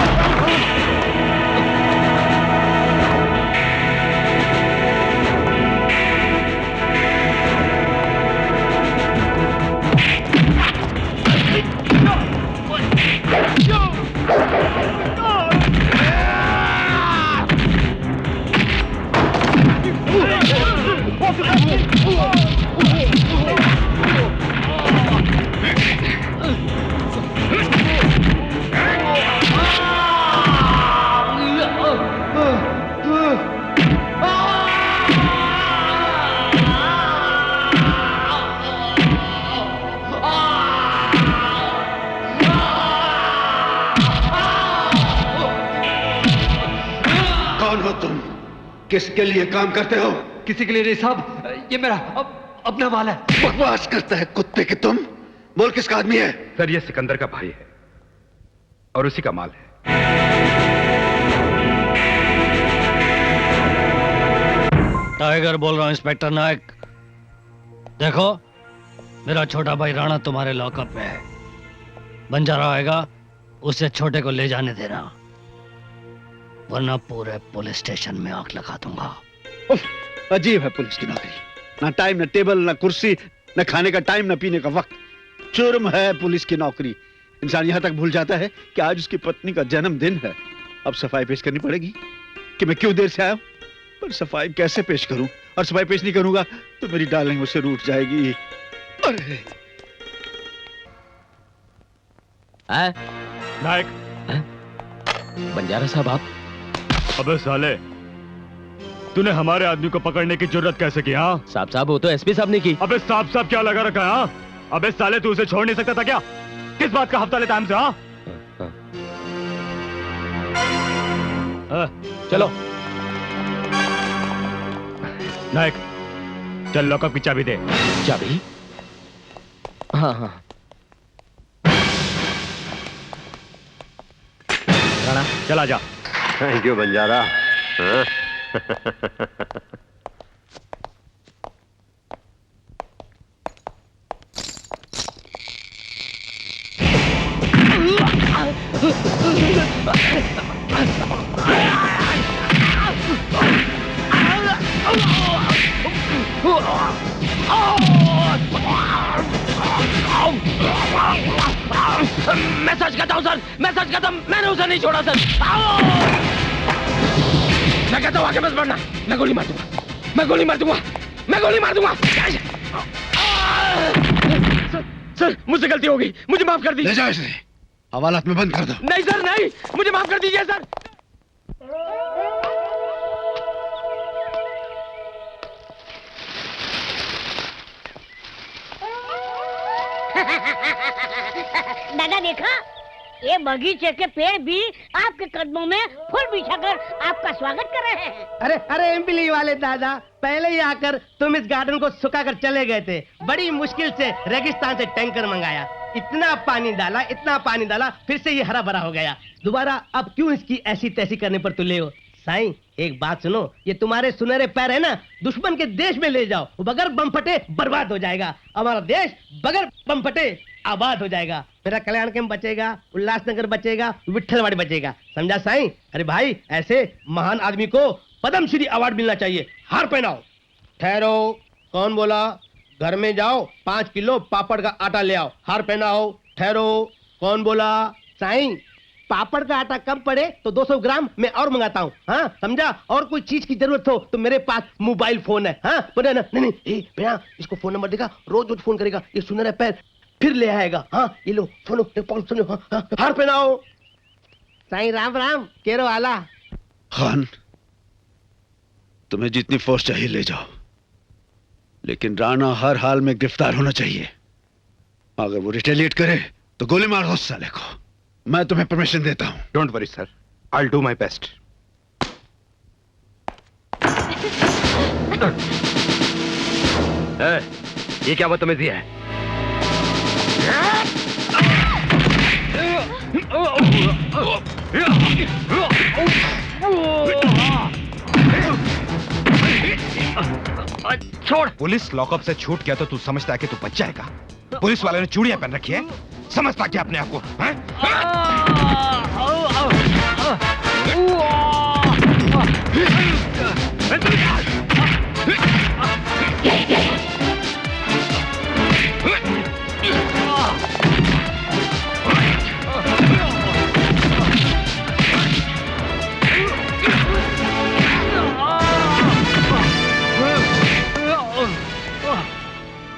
किसके लिए काम करते हो? किसी के लिए नहीं साहब, ये मेरा अपना माल है। बकवास करता है कुत्ते के तुम। बोल किसका आदमी है? सर, ये सिकंदर का भाई है और उसी का माल है। टाइगर बोल रहा हूं, इंस्पेक्टर नायक। देखो, मेरा छोटा भाई राणा तुम्हारे लॉकअप में है। बंजारा आएगा, उसे छोटे को ले जाने देना, वरना पूरे पुलिस स्टेशन में आग लगा दूंगा। अजीब है पुलिस की नौकरी। ना टाइम, ना टेबल, ना कुर्सी, ना खाने का टाइम, ना पीने का वक्त। जुर्म है पुलिस की नौकरी। इंसान यहां तक भूल जाता है कि आज उसकी पत्नी का जन्मदिन है। अब सफाई पेश करनी पड़ेगी कि मैं क्यों देर से आया। पर और सफाई कैसे पेश करूं? और सफाई पेश नहीं करूंगा तो मेरी डार्लिंग मुझसे रूठ जाएगी। अरे नायक बंजारा साहब आप? अबे साले, तूने हमारे आदमी को पकड़ने की जरूरत कैसे की? हाँ साहब वो तो एसपी साहब ने की। अबे साहब क्या लगा रखा है? हाँ अबे साले, तू उसे छोड़ नहीं सकता था क्या? किस बात का हफ्ता लेता हमसे? हाँ चलो नायक, चल लॉकअप की चाबी दे। चाबी? हाँ हाँ। राणा चला जा। Thank you Banjara. हाँ? मैं सच कहता हूँ सर, मैं सच कहता हूँ, मैंने उसे नहीं छोड़ा सर। मैं कहता हूँ आगे मत बढ़ना, मैं गोली मार दूंगा, मैं गोली मार दूंगा, मैं गोली मार दूंगा। सर मुझसे गलती हो गई, मुझे माफ कर दीजिए। ले जाओ इसे, हवालात में बंद कर दो। नहीं सर नहीं, मुझे माफ कर दीजिए सर। दादा देखा, ये बगीचे के पेड़ भी आपके कदमों में फूल बिछाकर आपका स्वागत कर रहे हैं। अरे अरे इमली वाले दादा, पहले ही आकर तुम इस गार्डन को सुखाकर चले गए थे। बड़ी मुश्किल से रेगिस्तान से टैंकर मंगाया, इतना पानी डाला, इतना पानी डाला, फिर से ये हरा भरा हो गया। दोबारा अब क्यों इसकी ऐसी तैसी करने पर तुले हो? साईं एक बात सुनो, ये तुम्हारे सुनहरे पैर है ना, दुश्मन के देश में ले जाओ, बगैर बम फटे बर्बाद हो जाएगा। हमारा देश बगैर बम फटे आबाद हो जाएगा। मेरा कल्याण कैंप बचेगा, उल्लासनगर बचेगा, विट्ठलवाड़ी बचेगा। समझा साईं? अरे भाई, ऐसे महान आदमी को पद्मश्री अवार्ड मिलना चाहिए। हार पहनाओ। ठहरो, कौन बोला? घर में जाओ, 5 किलो पापड़ का आटा ले आओ। हार पहनाओ। ठहरो, कौन बोला? साईं पापड़ का आटा कम पड़े तो 200 ग्राम मैं और मंगाता हूँ। हाँ समझा? और कोई चीज की जरूरत हो तो मेरे पास मोबाइल फोन है। हाँ बोले ना? नहीं नहीं भैया, इसको फोन नंबर देगा, रोज रोज फोन करेगा, ये सुनहरा पैर फिर ले आएगा। हाँ ये लो, सुनो सुनो। हाँ, हाँ, हार पहनाओ। साईं राम राम, केरो आला। खान, तुम्हें जितनी फोर्स चाहिए ले जाओ, लेकिन राणा हर हाल में गिरफ्तार होना चाहिए। अगर वो रिटेलिएट करे तो गोली मार दो उस साले को। मैं तुम्हें परमिशन देता हूं। Don't worry sir, I will do my best. ये क्या बदतमीजी है? छोड़। पुलिस लॉकअप से छूट गया तो तू समझता है कि तू बच जाएगा? पुलिस वाले ने चूड़ियां पहन रखी है, समझता क्या अपने आप को?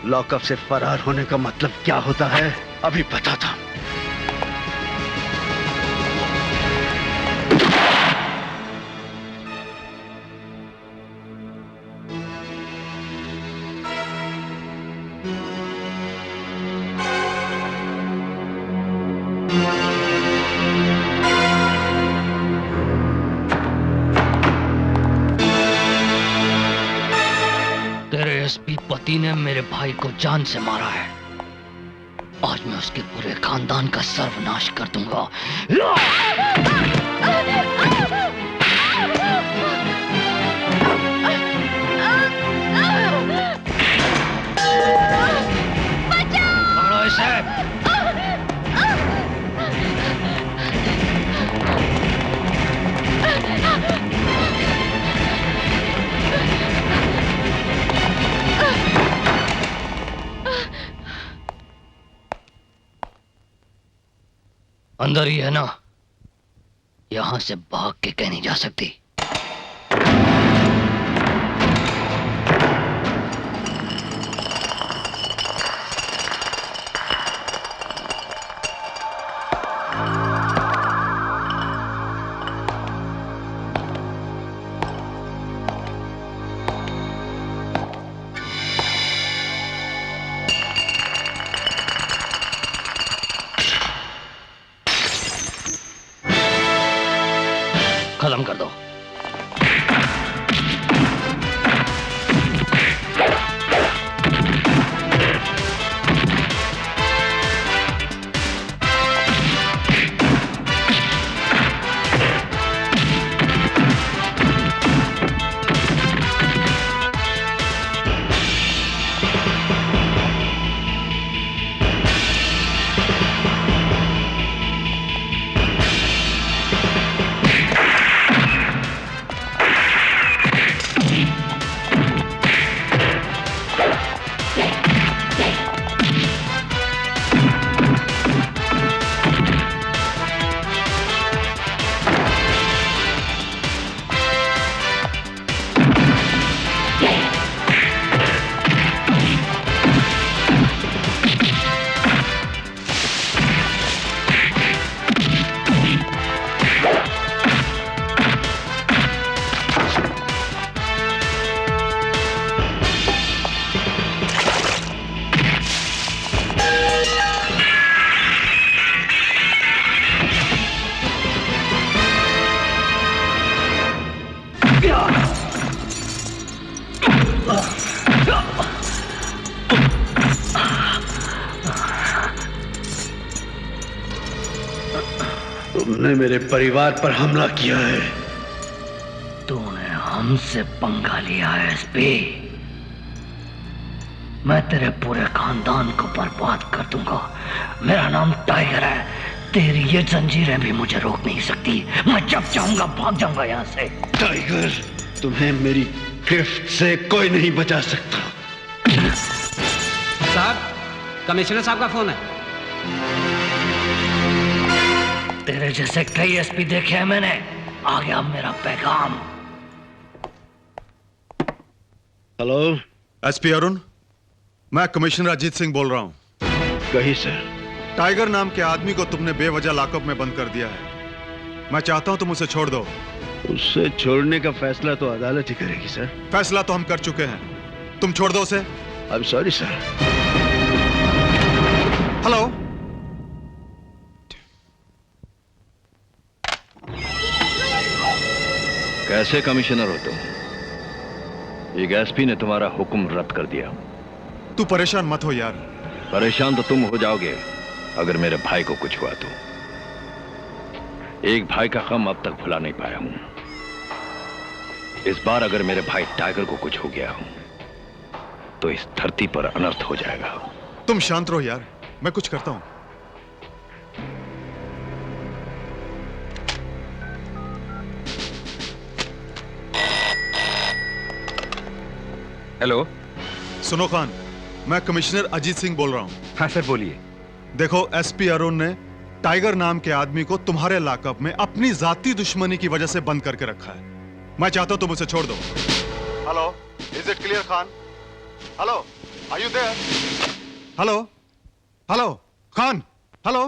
लॉकअप से फरार होने का मतलब क्या होता है अभी पता था। एसपी पति ने मेरे भाई को जान से मारा है। आज मैं उसके पूरे खानदान का सर्वनाश कर दूंगा। पकड़ो इसे। अंदर ही है ना? यहां से भाग के कहीं नहीं जा सकती। खत्म कर दो। तुमने मेरे परिवार पर हमला किया है। तूने हमसे पंगा लिया है एसपी। मैं तेरे पूरे खानदान को बर्बाद कर दूंगा। मेरा नाम टाइगर है। तेरी ये जंजीरें भी मुझे रोक नहीं सकती। मैं जब चाहूंगा भाग जाऊंगा यहाँ से। टाइगर, तुम्हें मेरी गिरफ्त से कोई नहीं बचा सकता। साहब, कमिश्नर साहब का फोन है। तेरे जैसे कई एसपी देखे हैं मैंने। आ गया मेरा पैगाम। हेलो एसपी अरुण, मैं कमिश्नर अजीत सिंह बोल रहा हूं। कही सर। टाइगर नाम के आदमी को तुमने बेवजह लॉकअप में बंद कर दिया है। मैं चाहता हूं तुम उसे छोड़ दो। उसे छोड़ने का फैसला तो अदालत ही करेगी सर। फैसला तो हम कर चुके हैं। तुम छोड़ दो उसे। आई एम सॉरी सर। हेलो, कैसे कमिश्नर हो तुम? एक एसपी ने तुम्हारा हुक्म रद्द कर दिया। तू परेशान मत हो यार। परेशान तो तुम हो जाओगे अगर मेरे भाई को कुछ हुआ तो। एक भाई का गम अब तक भुला नहीं पाया हूं। इस बार अगर मेरे भाई टाइगर को कुछ हो गया हो तो इस धरती पर अनर्थ हो जाएगा। तुम शांत रहो यार, मैं कुछ करता हूं। हेलो, सुनो खान, मैं कमिश्नर अजीत सिंह बोल रहा हूं। हाँ सर, बोलिए। देखो, एसपी अरुण ने टाइगर नाम के आदमी को तुम्हारे लॉकअप में अपनी जाती दुश्मनी की वजह से बंद करके रखा है। मैं चाहता हूं तुम उसे छोड़ दो। Hello, is it clear Khan? Hello, are you there? Hello, hello Khan, hello.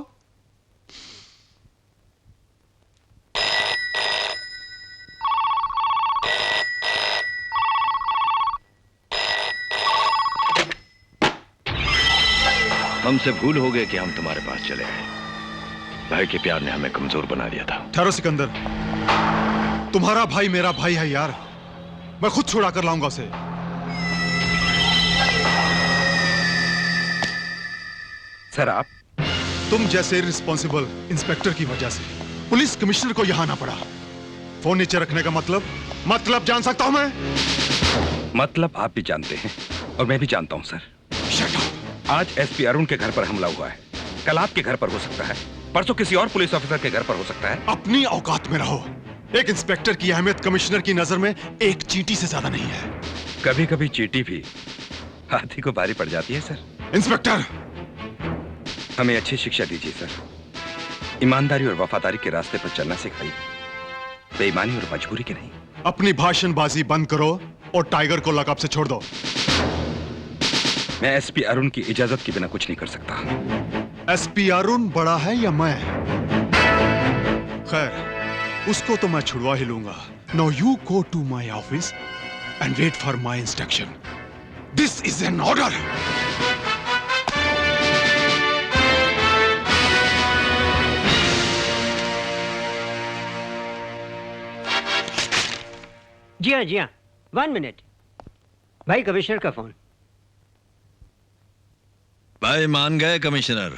हमसे भूल हो गए कि हम तुम्हारे पास चले आए। भाई के प्यार ने हमें कमजोर बना दिया था। ठहरो सिकंदर, तुम्हारा भाई मेरा भाई है यार। मैं खुद छुड़ा कर लाऊंगा उसे। सर आप? तुम जैसे रिस्पॉन्सिबल इंस्पेक्टर की वजह से पुलिस कमिश्नर को यहां आना पड़ा। फोन नीचे रखने का मतलब जान सकता हूं मैं? मतलब आप भी जानते हैं और मैं भी जानता हूं सर। Shut up. आज एसपी अरुण के घर पर हमला हुआ है। कल आपके घर पर हो सकता है, परसों किसी और पुलिस ऑफिसर के घर पर हो सकता है। अपनी औकात में रहो। एक इंस्पेक्टर की अहमियत कमिश्नर की नजर में एक चींटी से ज्यादा नहीं है। कभी कभी चींटी भी हाथी को भारी पड़ जाती है सर। इंस्पेक्टर, हमें अच्छी शिक्षा दीजिए सर। ईमानदारी और वफादारी के रास्ते पर चलना सिखाइए, बेईमानी और मजबूरी के नहीं। अपनी भाषणबाजी बंद करो और टाइगर को लॉकअप से छोड़ दो। मैं एसपी अरुण की इजाजत के बिना कुछ नहीं कर सकता। एसपी अरुण बड़ा है या मैं? खैर, उसको तो मैं छुड़वा ही लूंगा। Now you go to my office and wait for my instruction. This is an order. जी हाँ 1 मिनट। भाई कमिश्नर का फोन। भाई मान गए कमिश्नर,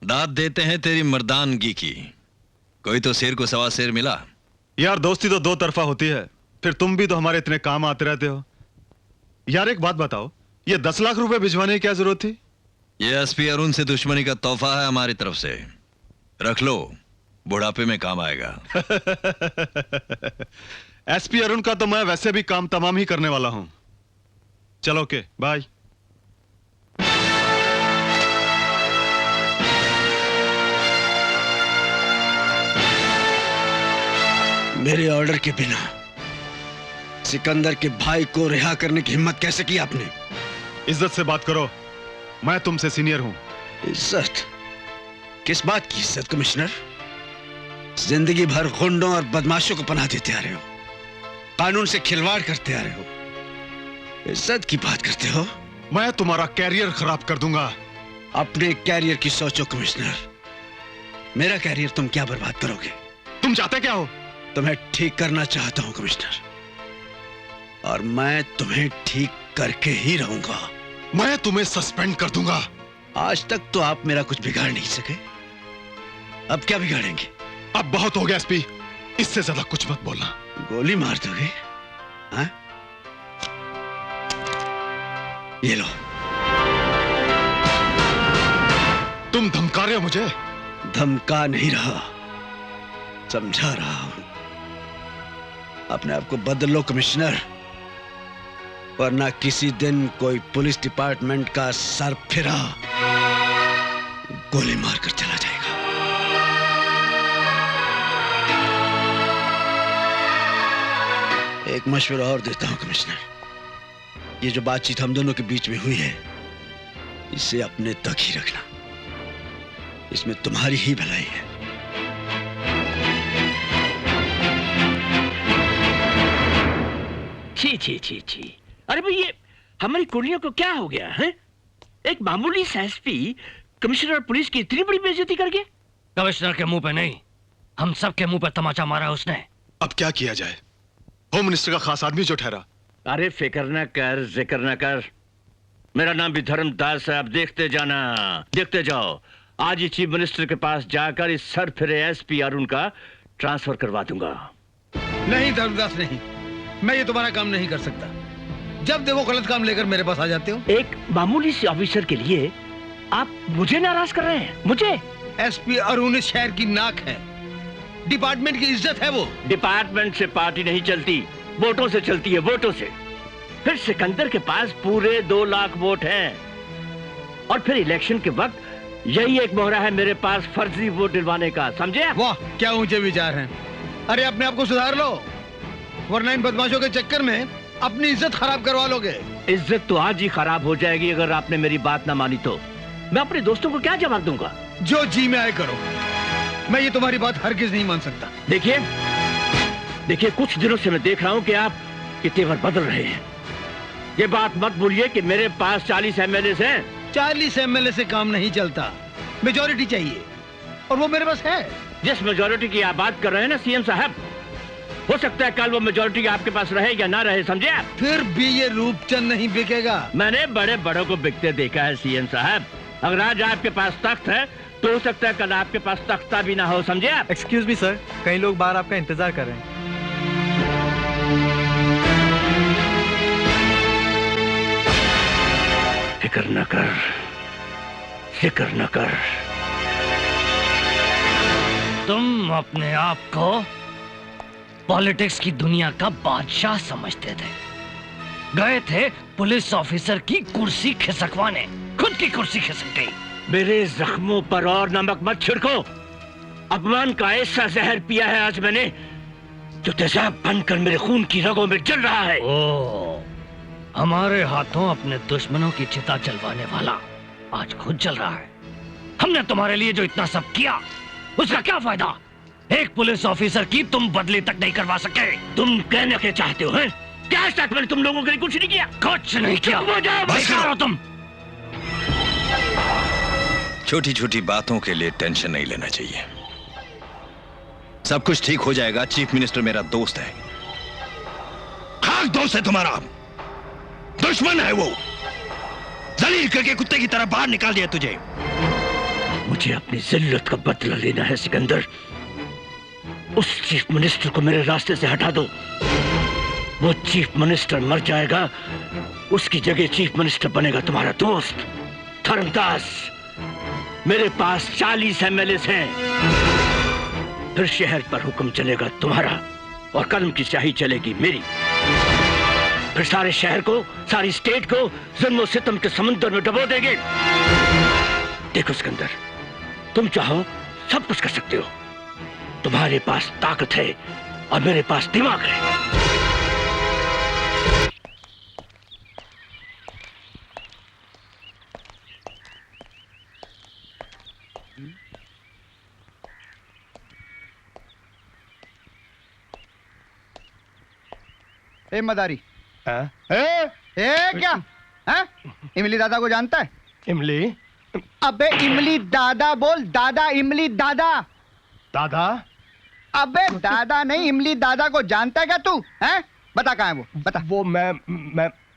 दाद देते हैं तेरी मर्दानगी की। कोई तो शेर को सवा शेर मिला। यार दोस्ती तो दो तरफा होती है, फिर तुम भी तो हमारे इतने काम आते रहते हो। यार एक बात बताओ, ये 10 लाख रुपए भिजवाने की क्या जरूरत थी? ये एसपी अरुण से दुश्मनी का तोहफा है हमारी तरफ से। रख लो, बुढ़ापे में काम आएगा। एसपी अरुण का तो मैं वैसे भी काम तमाम ही करने वाला हूं। चलो ओके, बाय। मेरे ऑर्डर के बिना सिकंदर के भाई को रिहा करने की हिम्मत कैसे की आपने? इज्जत से बात करो, मैं तुमसे सीनियर हूं। इज्जत? किस बात की इज्जत कमिश्नर? जिंदगी भर गुंडों और बदमाशों को पनाह देते आ रहे हो, कानून से खिलवाड़ करते आ रहे हो, इज्जत की बात करते हो? मैं तुम्हारा कैरियर खराब कर दूंगा। अपने कैरियर की सोचो कमिश्नर, मेरा कैरियर तुम क्या बर्बाद करोगे? तुम चाहते क्या हो? तुम्हें ठीक करना चाहता हूं कमिश्नर, और मैं तुम्हें ठीक करके ही रहूंगा। मैं तुम्हें सस्पेंड कर दूंगा। आज तक तो आप मेरा कुछ बिगाड़ नहीं सके, अब क्या बिगाड़ेंगे? अब बहुत हो गया एसपी, इससे ज्यादा कुछ मत बोलना। गोली मार दोगे? हाँ? ये लो। तुम धमका रहे हो मुझे? धमका नहीं रहा, समझा रहा हूं। अपने आप को बदल लो कमिश्नर, वरना किसी दिन कोई पुलिस डिपार्टमेंट का सरफिरा गोली मारकर चला जाएगा। एक मशवरा और देता हूं कमिश्नर, ये जो बातचीत हम दोनों के बीच में हुई है, इसे अपने तक ही रखना। इसमें तुम्हारी ही भलाई है। छी। अरे भाई, ये हमारी कुड़ियों को क्या हो गया है? एक मामूली सा एसपी कमिश्नर और पुलिस की इतनी बड़ी बेइज्जती कर गया। कमिश्नर के मुंह पे नहीं, हम सब के मुंह पे तमाचा मारा उसने। अब क्या किया जाए? होम मिनिस्टर का खास आदमी जो ठहरा। अरे फिक्र न कर, जिक्र न कर। मेरा नाम भी धर्मदास है। अब देखते जाना, देखते जाओ। आज ही चीफ मिनिस्टर के पास जाकर इस सर फिरे एसपी अरुण का ट्रांसफर करवा दूंगा। नहीं धर्मदास नहीं, मैं ये तुम्हारा काम नहीं कर सकता। जब देखो गलत काम लेकर मेरे पास आ जाते हो। एक मामूली सी ऑफिसर के लिए आप मुझे नाराज कर रहे हैं? मुझे? एसपी अरुण इस शहर की नाक है, डिपार्टमेंट की इज्जत है वो। डिपार्टमेंट से पार्टी नहीं चलती, वोटों से चलती है, वोटों से। फिर सिकंदर के पास पूरे 2 लाख वोट हैं, और फिर इलेक्शन के वक्त यही एक मोहरा है मेरे पास फर्जी वोट दिलवाने का। समझे? वाह, क्या ऊंचे विचार हैं। अरे अपने आप को सुधार लो, वरना इन बदमाशों के चक्कर में अपनी इज्जत खराब करवा लोगे। इज्जत तो आज ही खराब हो जाएगी अगर आपने मेरी बात ना मानी तो। मैं अपने दोस्तों को क्या जवाब दूंगा? जो जी में आए करो, मैं ये तुम्हारी बात हरगिज नहीं मान सकता। देखिए, कुछ दिनों से मैं देख रहा हूँ कि आप के तेवर बदल रहे हैं। ये बात मत भूलिए कि मेरे पास 40 एमएलए हैं। 40 एमएलए से काम नहीं चलता, मेजॉरिटी चाहिए, और वो मेरे पास है। जिस मेजॉरिटी की आप बात कर रहे हैं ना सीएम साहब, हो सकता है कल वो मेजॉरिटी आपके पास रहे या ना रहे, समझे आप? फिर भी ये रूपचंद नहीं बिकेगा। मैंने बड़े बड़ों को बिकते देखा है सीएम साहब। अगर आज आपके पास तख्त है तो हो सकता है कल आपके पास तख्ता भी ना हो, समझे आप? एक्सक्यूज मी सर, कई लोग बाहर आपका इंतजार कर रहे हैं। फिक्र न कर, फिक्र न कर। तुम अपने आप को पॉलिटिक्स की दुनिया का बादशाह समझते थे, गए थे पुलिस ऑफिसर की कुर्सी खिसकवाने, खुद की कुर्सी खिसक गई। मेरे जख्मों पर और नमक मत छिड़को। अपमान का ऐसा जहर पिया है आज मैंने जो तेजाब बनकर मेरे खून की रगों में जल रहा है। ओ, हमारे हाथों अपने दुश्मनों की चिता जलवाने वाला आज खुद जल रहा है। हमने तुम्हारे लिए जो इतना सब किया, उसका क्या फायदा? एक पुलिस ऑफिसर की तुम बदली तक नहीं करवा सके। तुम कहने के चाहते हो हैं? क्या आज तक मैंने तुम लोगों के लिए कुछ नहीं किया? कुछ नहीं किया। बेकार हो तुम। छोटी छोटी बातों के लिए टेंशन नहीं लेना चाहिए। सब कुछ ठीक हो जाएगा। चीफ मिनिस्टर मेरा दोस्त है, नाक दोस्त है तुम्हारा, दुश्मन है वो। जलील करके कुत्ते की तरह बाहर निकाल दिया तुझे। मुझे अपनी जिल्लत का बदला लेना है सिकंदर। उस चीफ मिनिस्टर को मेरे रास्ते से हटा दो। वो चीफ मिनिस्टर मर जाएगा, उसकी जगह चीफ मिनिस्टर बनेगा तुम्हारा दोस्त धर्मदास। मेरे पास 40 MLA हैं। फिर शहर पर हुक्म चलेगा तुम्हारा और कलम की स्याही चलेगी मेरी। फिर सारे शहर को, सारी स्टेट को जुल्म और सितम के समुद्र में डुबो देंगे। देखो सिकंदर, तुम चाहो सब कुछ कर सकते हो। तुम्हारे पास ताकत है और मेरे पास दिमाग है। ए मदारी, क्या है? इमली दादा को जानता है? इमली? अबे इमली दादा बोल, दादा इमली दादा। दादा? अबे दादा नहीं, इमली दादा को जानता है क्या तू? हैं? बता कहाँ है वो, बता। वो मैं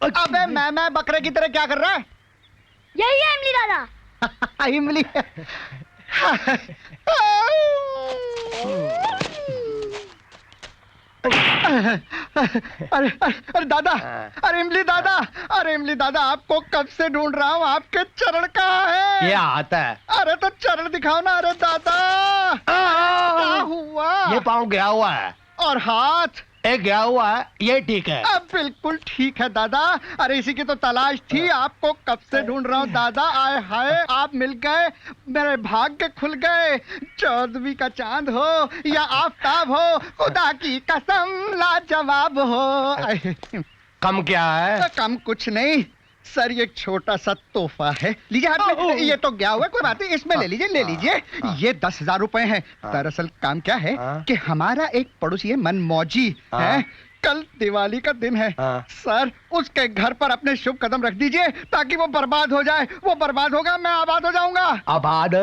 अबे मैं बकरे की तरह क्या कर रहा है? यही है इमली दादा। इमली अरे दादा, अरे इमली दादा, अरे इमली दादा, आपको कब से ढूंढ रहा हूँ। आपके चरण कहाँ है? ये आता है। अरे तो चरण दिखाओ ना। अरे दादा क्या हुआ? ये पाँव गया हुआ है और हाथ एक गया हुआ है। ये ठीक है? अब बिल्कुल ठीक है दादा। अरे इसी की तो तलाश थी, आपको कब से ढूंढ रहा हूँ दादा। आए हाय, आप मिल गए, मेरे भाग्य खुल गए। 14वीं का चांद हो या आफताब हो, खुदा की कसम लाजवाब हो। कम क्या है? कम कुछ नहीं सर, ये छोटा सा तोहफा है, लीजिए हाथ में। ये तो गया हुआ, कोई बात नहीं, इसमें ले लीजिए, ले लीजिए। ये 10,000 रुपए हैं। दरअसल काम क्या है कि हमारा एक पड़ोसी है मनमौजी है, कल दिवाली का दिन है सर, उसके घर पर अपने शुभ कदम रख दीजिए ताकि वो बर्बाद हो जाए। वो बर्बाद होगा, मैं आबाद हो जाऊंगा। आबाद?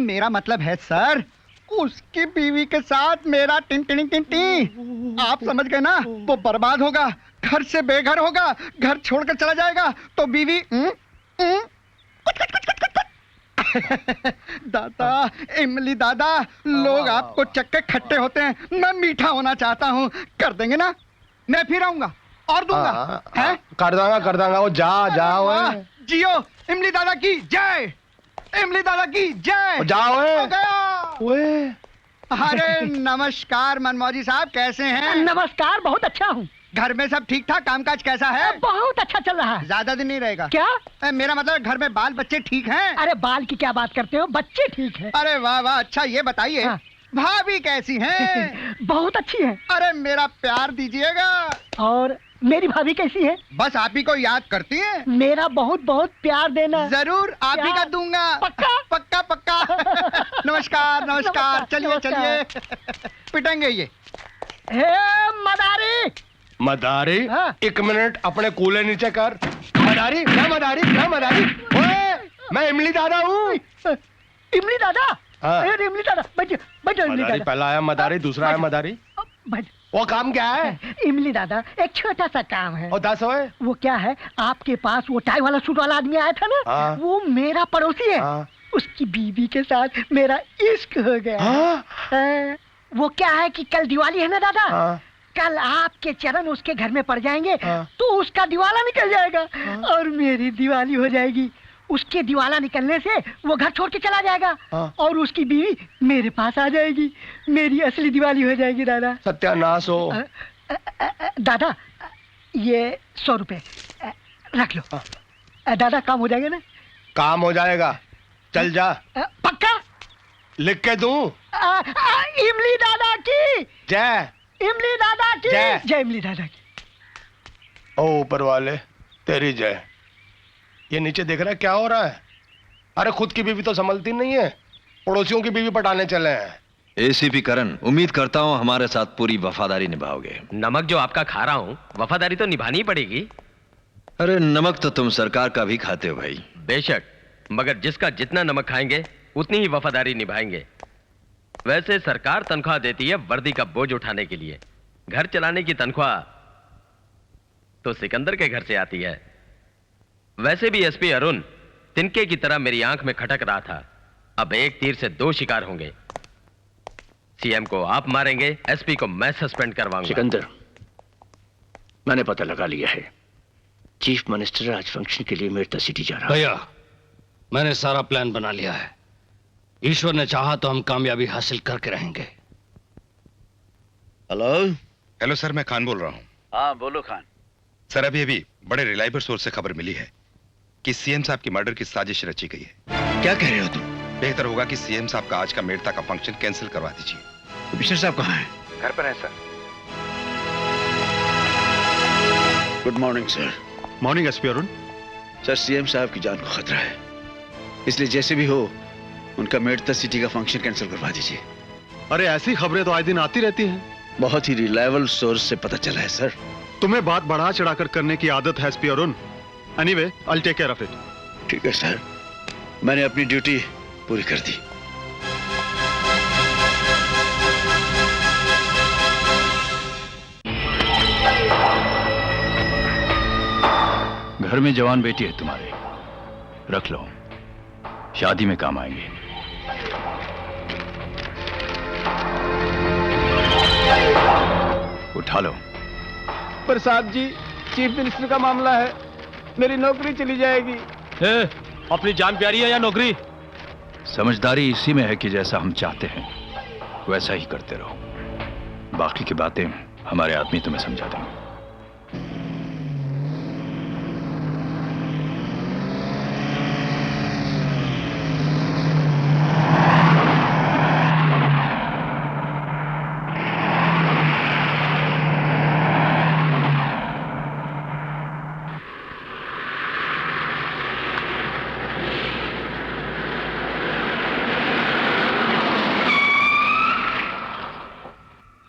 मेरा मतलब है सर, उसकी बीवी के साथ मेरा टिन टिन टिन टिन, आप समझ गए ना। वो बर्बाद होगा, घर से बेघर होगा, घर छोड़कर चला जाएगा तो बीवी दादा, इमली दादा, लोग आपको चक्के खट्टे होते हैं, मैं मीठा होना चाहता हूँ। कर देंगे ना? मैं फिर आऊंगा और दूंगा। है? कर दूंगा। वो जा जियो इमली दादा की जय, इमली दादा की जय। जाओ हो गया। अरे नमस्कार मनमौजी साहब, कैसे हैं? नमस्कार, बहुत अच्छा हूँ। घर में सब ठीक ठाक? कामकाज कैसा है? बहुत अच्छा चल रहा है। ज्यादा दिन नहीं रहेगा क्या? मेरा मतलब घर में बाल बच्चे ठीक हैं? अरे बाल की क्या बात करते हो, बच्चे ठीक हैं। अरे वाह वाह, अच्छा ये बताइए भाभी कैसी हैं? बहुत अच्छी है। अरे मेरा प्यार दीजिएगा। और मेरी भाभी कैसी है? बस आप ही को याद करती है। मेरा बहुत बहुत प्यार देना। जरूर आप ही का दूंगा। पक्का? पक्का पक्का। नमस्कार नमस्कार, चलिए चलिए, पिटेंगे ये। मदारी मदारी, एक मिनट अपने कूले नीचे कर। मदारी क्या मदारी, क्या मदारी? मैं इमली दादा हूँ। इमली दादा? अरे इमली दादा, बैठो बैठो। इमली दादा पहला आया मदारी, दूसरा आया मदारी। वो काम क्या है? इमली दादा, एक छोटा सा काम है। और 10 होए? वो क्या है, आपके पास वो टाई वाला सूट वाला आदमी आया था ना, वो मेरा पड़ोसी है। उसकी बीवी के साथ मेरा इश्क हो गया। वो क्या है कि कल दिवाली है ना दादा, कल आपके चरण उसके घर में पड़ जाएंगे तो उसका दिवाला निकल जाएगा और मेरी दिवाली हो जाएगी। उसके दिवाला निकलने से वो घर छोड़ के चला जाएगा और उसकी बीवी मेरे पास आ जाएगी। मेरी असली दिवाली हो जाएगी दादा। सत्यानाश हो। दादा ये 100 रुपए रख लो। दादा काम हो जाएगा ना? काम हो जाएगा, चल जा। पक्का? लिख के दूं? इमली दादा की जय, इमली दादा की जय, जय इमली दादा की। ओ ऊपर वाले तेरी जय। ये नीचे देख रहा है क्या हो रहा है? अरे खुद की बीवी तो संभलती नहीं है, पड़ोसियों की बीवी पटाने चले हैं। एसीपी करण, उम्मीद करता हूं हमारे साथ पूरी वफादारी निभाओगे। नमक जो आपका खा रहा हूं, वफादारी तो निभानी ही पड़ेगी। अरे नमक तो तुम सरकार का भी खाते हो भाई। बेशक, मगर जिसका जितना नमक खाएंगे उतनी ही वफादारी निभाएंगे। वैसे सरकार तनख्वाह देती है वर्दी का बोझ उठाने के लिए, घर चलाने की तनख्वाह तो सिकंदर के घर से आती है। वैसे भी एसपी अरुण तिनके की तरह मेरी आंख में खटक रहा था। अब एक तीर से दो शिकार होंगे। सीएम को आप मारेंगे, एसपी को मैं सस्पेंड करवाऊंगा। सिकंदर, मैंने पता लगा लिया है। चीफ मिनिस्टर आज फंक्शन के लिए मेरठ सिटी जा रहा है। भैया, मैंने सारा प्लान बना लिया है। ईश्वर ने चाहा तो हम कामयाबी हासिल करके रहेंगे। हेलो हेलो सर, मैं खान बोल रहा हूँ। हाँ बोलो खान। सर, अभी बड़े रिलायबल सोर्स से खबर मिली है कि सीएम साहब की मर्डर की साजिश रची गई है। क्या कह रहे हो तुम? बेहतर होगा कि सीएम साहब का आज का मेरठ का फंक्शन कैंसिल करवा दीजिए। कमिश्नर साहब कहाँ हैं? घर पर हैं sir. Good morning sir. Morning SP Arun. Sir, CM साहब की जान को खतरा है, इसलिए जैसे भी हो उनका मेरठ सिटी का फंक्शन कैंसिल करवा दीजिए। अरे ऐसी खबरें तो आए दिन आती रहती हैं। बहुत ही रिलायबल सोर्स से पता चला है सर। तुम्हें बात बढ़ा चढ़ाकर करने की आदत है SP Arun. Anyway, I will take care of it. ठीक है सर, मैंने अपनी ड्यूटी पूरी कर दी। घर में जवान बेटी है तुम्हारे, रख लो, शादी में काम आएंगे। उठा लो। पर साहब जी, चीफ मिनिस्टर का मामला है, मेरी नौकरी चली जाएगी। अपनी जान प्यारी है या नौकरी? समझदारी इसी में है कि जैसा हम चाहते हैं वैसा ही करते रहो। बाकी की बातें हमारे आदमी तुम्हें समझा देंगे।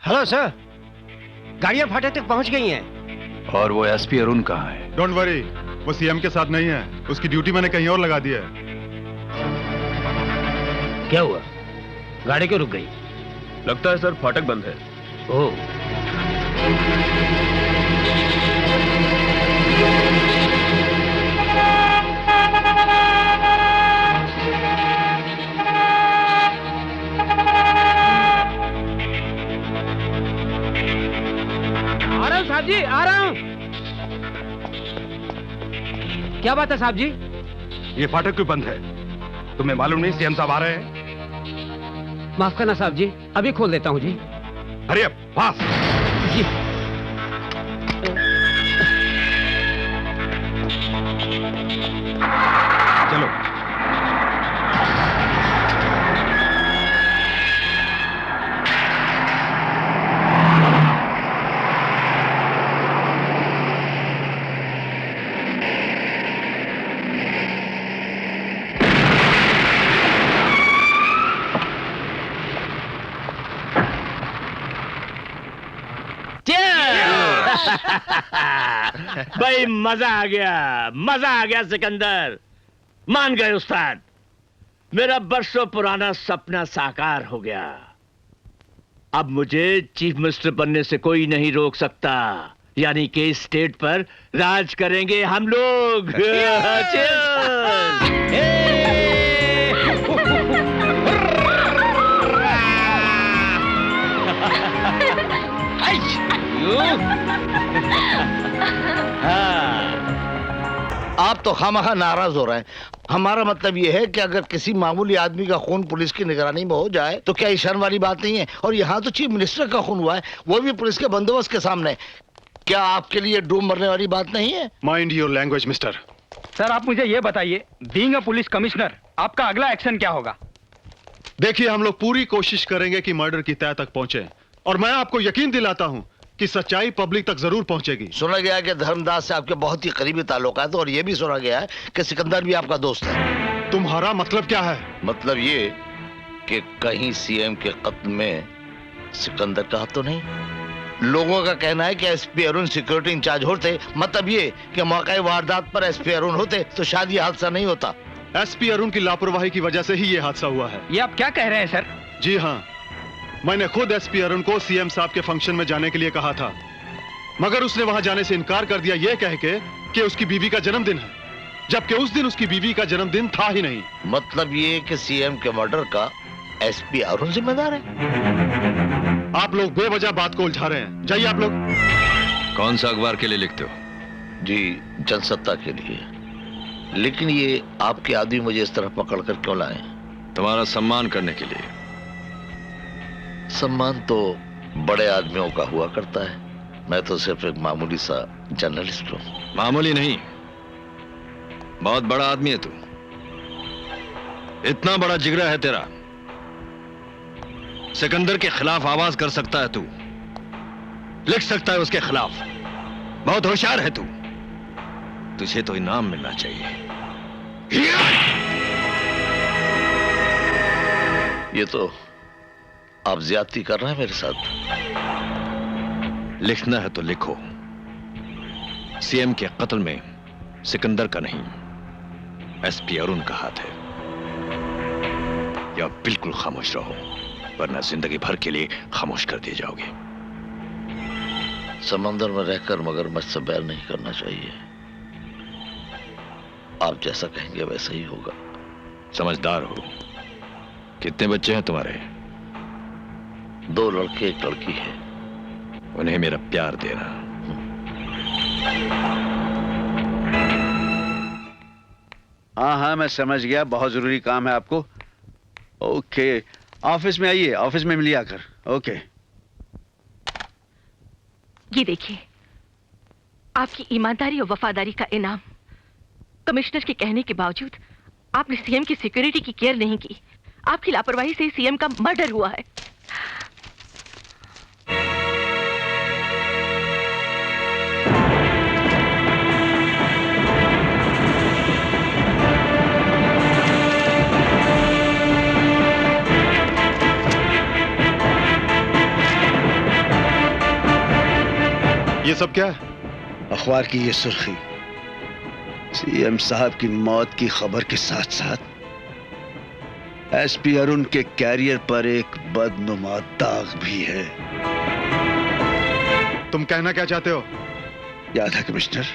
हेलो सर, गाड़ियां फाटक तक पहुंच गई हैं। और वो एसपी अरुण कहाँ है? डोंट वरी, वो सीएम के साथ नहीं है। उसकी ड्यूटी मैंने कहीं और लगा दी है। क्या हुआ? गाड़ी क्यों रुक गई? लगता है सर फाटक बंद है। ओह, साहब जी, आ रहा हूं। क्या बात है साहब जी? ये फाटक क्यों बंद है? तुम्हें मालूम नहीं सीएम साहब आ रहे हैं? माफ करना साहब जी, अभी खोल देता हूं जी। अरे पास जी। चलो। भाई मजा आ गया सिकंदर। मान गए उस्ताद, मेरा बरसों पुराना सपना साकार हो गया। अब मुझे चीफ मिनिस्टर बनने से कोई नहीं रोक सकता। यानी कि स्टेट पर राज करेंगे हम लोग। आप तो खामखा नाराज हो रहे हैं। हमारा मतलब यह है कि अगर किसी मामूली आदमी का खून पुलिस की निगरानी में हो जाए तो क्या शर्म वाली बात नहीं है। और यहाँ तो चीफ मिनिस्टर का खून हुआ है, वो भी पुलिस के बंदोबस्त के सामने। क्या आपके लिए डूब मरने वाली बात नहीं है? Mind your language mister. Sir, आप मुझे ये बताइए, बीइंग अ पुलिस कमिश्नर, आपका अगला एक्शन क्या होगा? देखिए, हम लोग पूरी कोशिश करेंगे कि मर्डर की तह तक पहुंचे, और मैं आपको यकीन दिलाता हूं कि सच्चाई पब्लिक तक जरूर पहुंचेगी। सुना गया है कि धर्मदास से आपके बहुत ही करीबी ताल्लुकात है, और यह भी सुना गया है कि सिकंदर भी आपका दोस्त है। तुम्हारा मतलब क्या है? मतलब ये कि कहीं सीएम के कत्ल में सिकंदर का हाथ तो नहीं? लोगों का कहना है कि एसपी अरुण सिक्योरिटी इंचार्ज होते, मतलब ये कि मौके वारदात पर एसपी अरुण होते तो शायद ये हादसा नहीं होता। एसपी अरुण की लापरवाही की वजह से ही ये हादसा हुआ है। ये आप क्या कह रहे हैं सर? जी हाँ, मैंने खुद एसपी अरुण को सीएम साहब के फंक्शन में जाने के लिए कहा था, मगर उसने वहां जाने से इनकार कर दिया यह कह के कि उसकी बीवी का जन्मदिन है, जबकि उस दिन उसकी बीवी का जन्मदिन था ही नहीं। मतलब ये कि सीएम के मर्डर का एसपी अरुण जिम्मेदार है। आप लोग बेवजह बात को उलझा रहे हैं। जाइए आप लोग। कौन सा अखबार के लिए लिखते हो? जी, जनसत्ता के लिए। लेकिन ये आपके आदमी मुझे इस तरह पकड़ कर क्यों लाए? तुम्हारा सम्मान करने के लिए। सम्मान तो बड़े आदमियों का हुआ करता है, मैं तो सिर्फ एक मामूली सा जर्नलिस्ट हूं। मामूली नहीं, बहुत बड़ा आदमी है तू। इतना बड़ा जिगरा है तेरा, सिकंदर के खिलाफ आवाज कर सकता है तू, लिख सकता है उसके खिलाफ। बहुत होशियार है तू, तुझे तो इनाम मिलना चाहिए। ये तो आप ज्यादती कर रहे हैं मेरे साथ। लिखना है तो लिखो, सीएम के कत्ल में सिकंदर का नहीं, एसपी अरुण का हाथ है। या बिल्कुल खामोश रहो, वरना जिंदगी भर के लिए खामोश कर दिए जाओगे। समंदर में रहकर मगरमच्छ से बैर नहीं करना चाहिए। आप जैसा कहेंगे वैसा ही होगा। समझदार हो। कितने बच्चे हैं तुम्हारे? 2 लड़के 1 लड़की है। उन्हें मेरा प्यार देना। हाँ हाँ, मैं समझ गया, बहुत जरूरी काम है आपको। ओके, ऑफिस में आइए, ऑफिस में मिलिए आकर। ओके। ये देखिए, आपकी ईमानदारी और वफादारी का इनाम। कमिश्नर के कहने के बावजूद आपने सीएम की सिक्योरिटी की केयर नहीं की। आपकी लापरवाही से सीएम का मर्डर हुआ है। ये सब क्या है? अखबार की ये सुर्खी, सीएम साहब की मौत की खबर के साथ साथ एसपी अरुण के कैरियर पर एक बदनुमा दाग भी है। तुम कहना क्या चाहते हो? याद है कमिश्नर,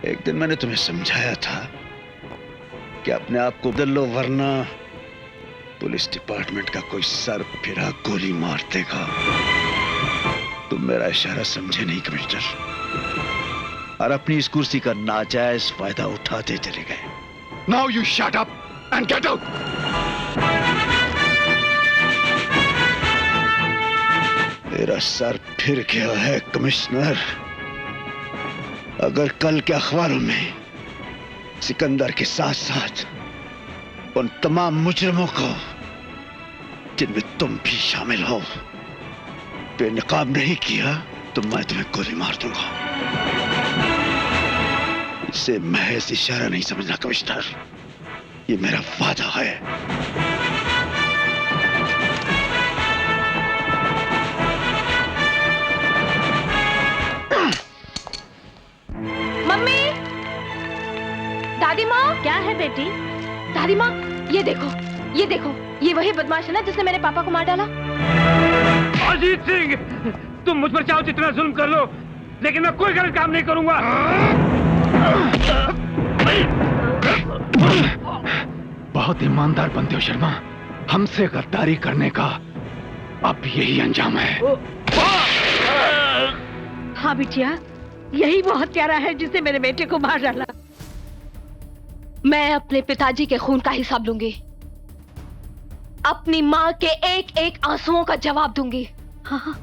एक दिन मैंने तुम्हें समझाया था कि अपने आप को बदल लो, वरना पुलिस डिपार्टमेंट का कोई सर फिरा गोली मार देगा। तुम मेरा इशारा समझे नहीं कमिश्नर, और अपनी इस कुर्सी का नाजायज फायदा उठाते चले गए। Now you shut up and get out. मेरा सर फिर गया है कमिश्नर। अगर कल के अखबारों में सिकंदर के साथ साथ उन तमाम मुजरिमों को, जिनमें तुम भी शामिल हो, बेनकाब नहीं किया तो मैं तुम्हें गोली मार दूंगा। इसे महज इशारा नहीं समझना कमिश्नर, ये मेरा वादा है। मम्मी, दादी माँ। क्या है बेटी? दादी माँ, ये देखो, ये देखो, ये वही बदमाश है ना जिसने मेरे पापा को मार डाला। अजीत सिंह, तुम मुझ पर चाहो जितना जुल्म कर लो, लेकिन मैं कोई गलत काम नहीं करूंगा। बहुत ईमानदार बनते हो शर्मा, हमसे गद्दारी करने का अब यही अंजाम है। हाँ बिटिया, यही वो हत्यारा है जिसने मेरे बेटे को मार डाला। मैं अपने पिताजी के खून का हिसाब लूंगी, अपनी माँ के एक एक आंसुओं का जवाब दूंगी। हाँ,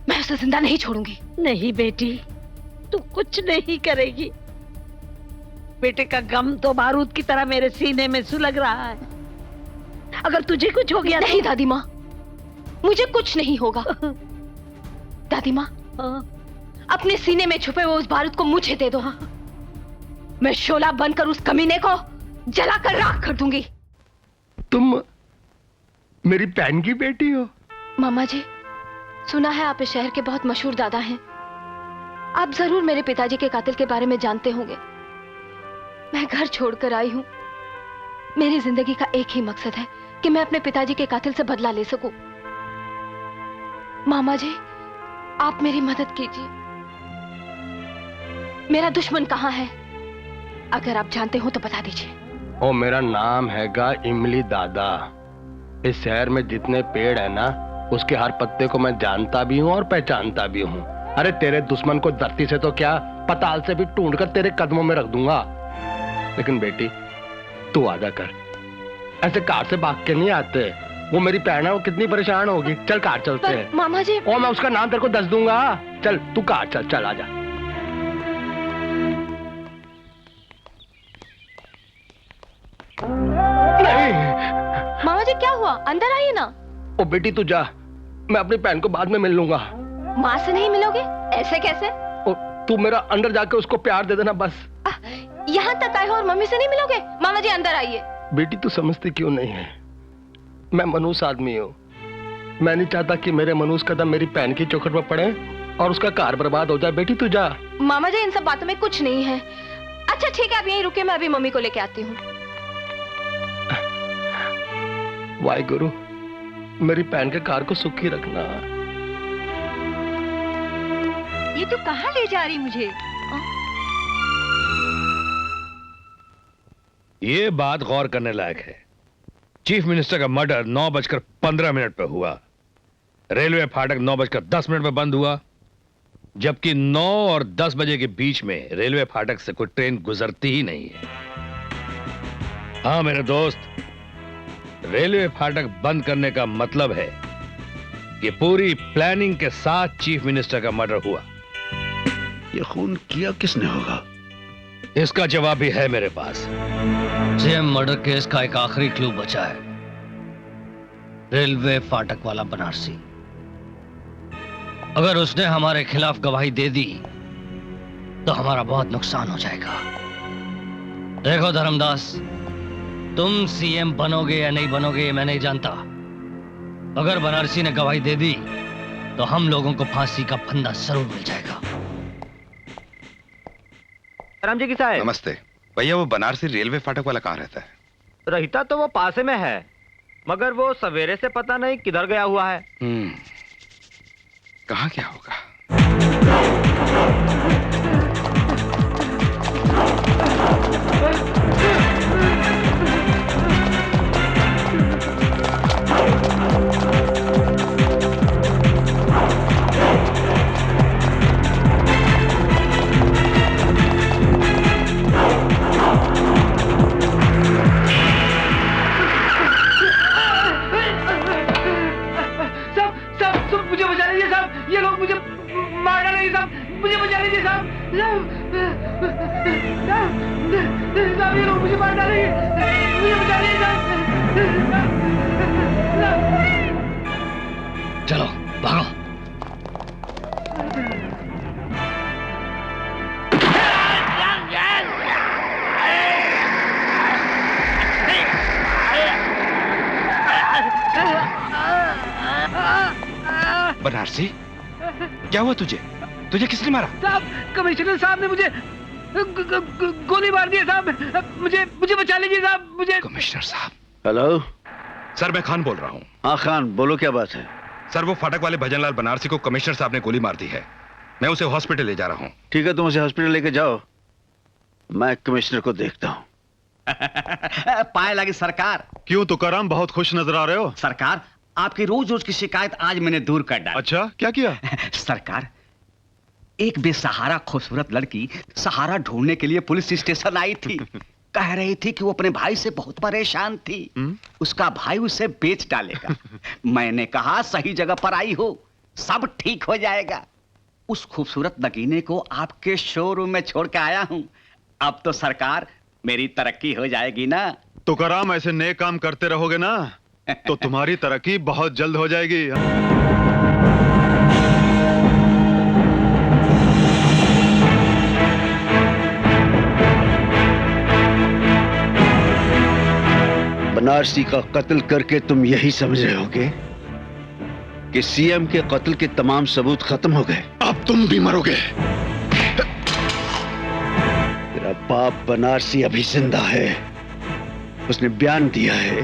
मैं उसे जिंदा नहीं छोड़ूंगी। नहीं बेटी, तू कुछ नहीं करेगी। बेटे का गम तो बारूद की तरह मेरे सीने में सुलग रहा है। अगर तुझे कुछ हो गया नहीं दादी माँ, मुझे कुछ नहीं होगा। दादी माँ, अपने सीने में छुपे हुए उस बारूद को मुझे दे दो। मैं शोला बनकर उस कमीने को जलाकर राख कर दूंगी। तुम मेरी बहन की बेटी हो? मामा जी, सुना है आप इस शहर के बहुत मशहूर दादा हैं। आप जरूर मेरे पिताजी के कातिल के बारे में जानते होंगे। मैं घर छोड़कर आई हूं। मेरी जिंदगी का एक ही मकसद है कि मैं अपने पिताजी के कातिल से बदला ले सकूं। मामा जी, आप मेरी मदद कीजिए। मेरा दुश्मन कहाँ है? अगर आप जानते हो तो बता दीजिए। ओ मेरा नाम हैगा इमली दादा। इस शहर में जितने पेड़ है ना, उसके हर पत्ते को मैं जानता भी हूँ और पहचानता भी हूँ। अरे तेरे दुश्मन को धरती से तो क्या, पताल से भी ढूंढ कर तेरे कदमों में रख दूंगा। लेकिन बेटी तू वादा कर, ऐसे कार से भाग के नहीं आते। वो मेरी बहन है, वो कितनी परेशान होगी। चल कार चलते हैं। मामा जी। और मैं उसका नाम तेरे को दस दूंगा। चल तू कार चल, चल आजा। मामा जी क्या हुआ? अंदर आइए ना। ओ बेटी तू जा, मैं अपनी बहन को बाद में मिल लूंगा। माँ से नहीं मिलोगे? ऐसे कैसे? ओ, तू मेरा अंदर जाके उसको प्यार दे देना बस। यहाँ तक आए हो और मम्मी से नहीं मिलोगे? मामा जी अंदर आइए। बेटी तू समझती क्यों नहीं है? मैं मनुष्य आदमी हूँ। मैं नहीं चाहता कि मेरे मनुष्य कदम मेरी बहन की चौखट पर पड़े और उसका कार बर्बाद हो जाए। बेटी तू जा। मामा जी इन सब बातों में कुछ नहीं है। अच्छा ठीक है, आप यहीं रुके, मैं अभी मम्मी को लेके आती हूँ। वाहे गुरु, मेरी बहन के कार को सुखी रखना। ये तू कहाँ ले जा रही मुझे? ये बात गौर करने लायक है। चीफ मिनिस्टर का मर्डर 9:15 पे हुआ। रेलवे फाटक 9:10 पे बंद हुआ, जबकि 9 और 10 बजे के बीच में रेलवे फाटक से कोई ट्रेन गुजरती ही नहीं है। हाँ मेरे दोस्त, रेलवे फाटक बंद करने का मतलब है कि पूरी प्लानिंग के साथ चीफ मिनिस्टर का मर्डर हुआ। ये खून किया किसने होगा? इसका जवाब भी है मेरे पास। सीएम मर्डर केस का एक आखिरी क्लू बचा है, रेलवे फाटक वाला बनारसी। अगर उसने हमारे खिलाफ गवाही दे दी तो हमारा बहुत नुकसान हो जाएगा। देखो धर्मदास, तुम सीएम बनोगे या नहीं बनोगे मैं नहीं जानता। अगर बनारसी ने गवाही दे दी तो हम लोगों को फांसी का फंदा जरूर मिल जाएगा। राम जी की साहब। नमस्ते भैया, वो बनारसी रेलवे फाटक वाला कहाँ रहता है? रहता तो वो पासे में है, मगर वो सवेरे से पता नहीं किधर गया हुआ है। कहाँ क्या होगा? मुझे बचा लीजिए साहब, ये लोग मुझे मार डालेंगे साहब, मुझे बचा लीजिए साहब। साहब ये लोग मुझे मार डालेंगे, मुझे बचा लीजिए साहब। चलो भागो। बनारसी, क्या हुआ तुझे? तुझे किसने मारा? साहब कमिश्नर साहब ने मुझे गोली मार दी साहब, मुझे बचा लीजिए साहब, मुझे। कमिश्नर साहब। हेलो सर, मैं खान बोल रहा हूँ। हाँ खान बोलो, क्या बात है? सर, वो फाटक वाले भजनलाल बनारसी को कमिश्नर साहब ने गोली मार दी है। मैं उसे हॉस्पिटल ले जा रहा हूँ। ठीक है, तुम उसे हॉस्पिटल लेके जाओ, मैं कमिश्नर को देखता हूँ। पाए लगी सरकार। क्यों तुकाराम, बहुत खुश नजर आ रहे हो? सरकार, आपकी रोज रोज की शिकायत आज मैंने दूर कर डाली। अच्छा, क्या किया? सरकार, एक बेसहारा खूबसूरत लड़की सहारा ढूंढने के लिए पुलिस स्टेशन आई थी। कह रही थी कि वो अपने भाई से बहुत परेशान थी। उसका भाई उसे बेच डालेगा। मैंने कहा सही जगह पर आई हो, सब ठीक हो जाएगा। उस खूबसूरत नगीने को आपके शोरूम में छोड़ के आया हूँ। अब तो सरकार मेरी तरक्की हो जाएगी ना। तुकाराम, ऐसे नए काम करते रहोगे ना तो तुम्हारी तरक्की बहुत जल्द हो जाएगी। बनारसी का कत्ल करके तुम यही समझ रहे होगे कि सीएम के कत्ल के तमाम सबूत खत्म हो गए। अब तुम भी मरोगे। तेरा बाप बनारसी अभी जिंदा है। उसने बयान दिया है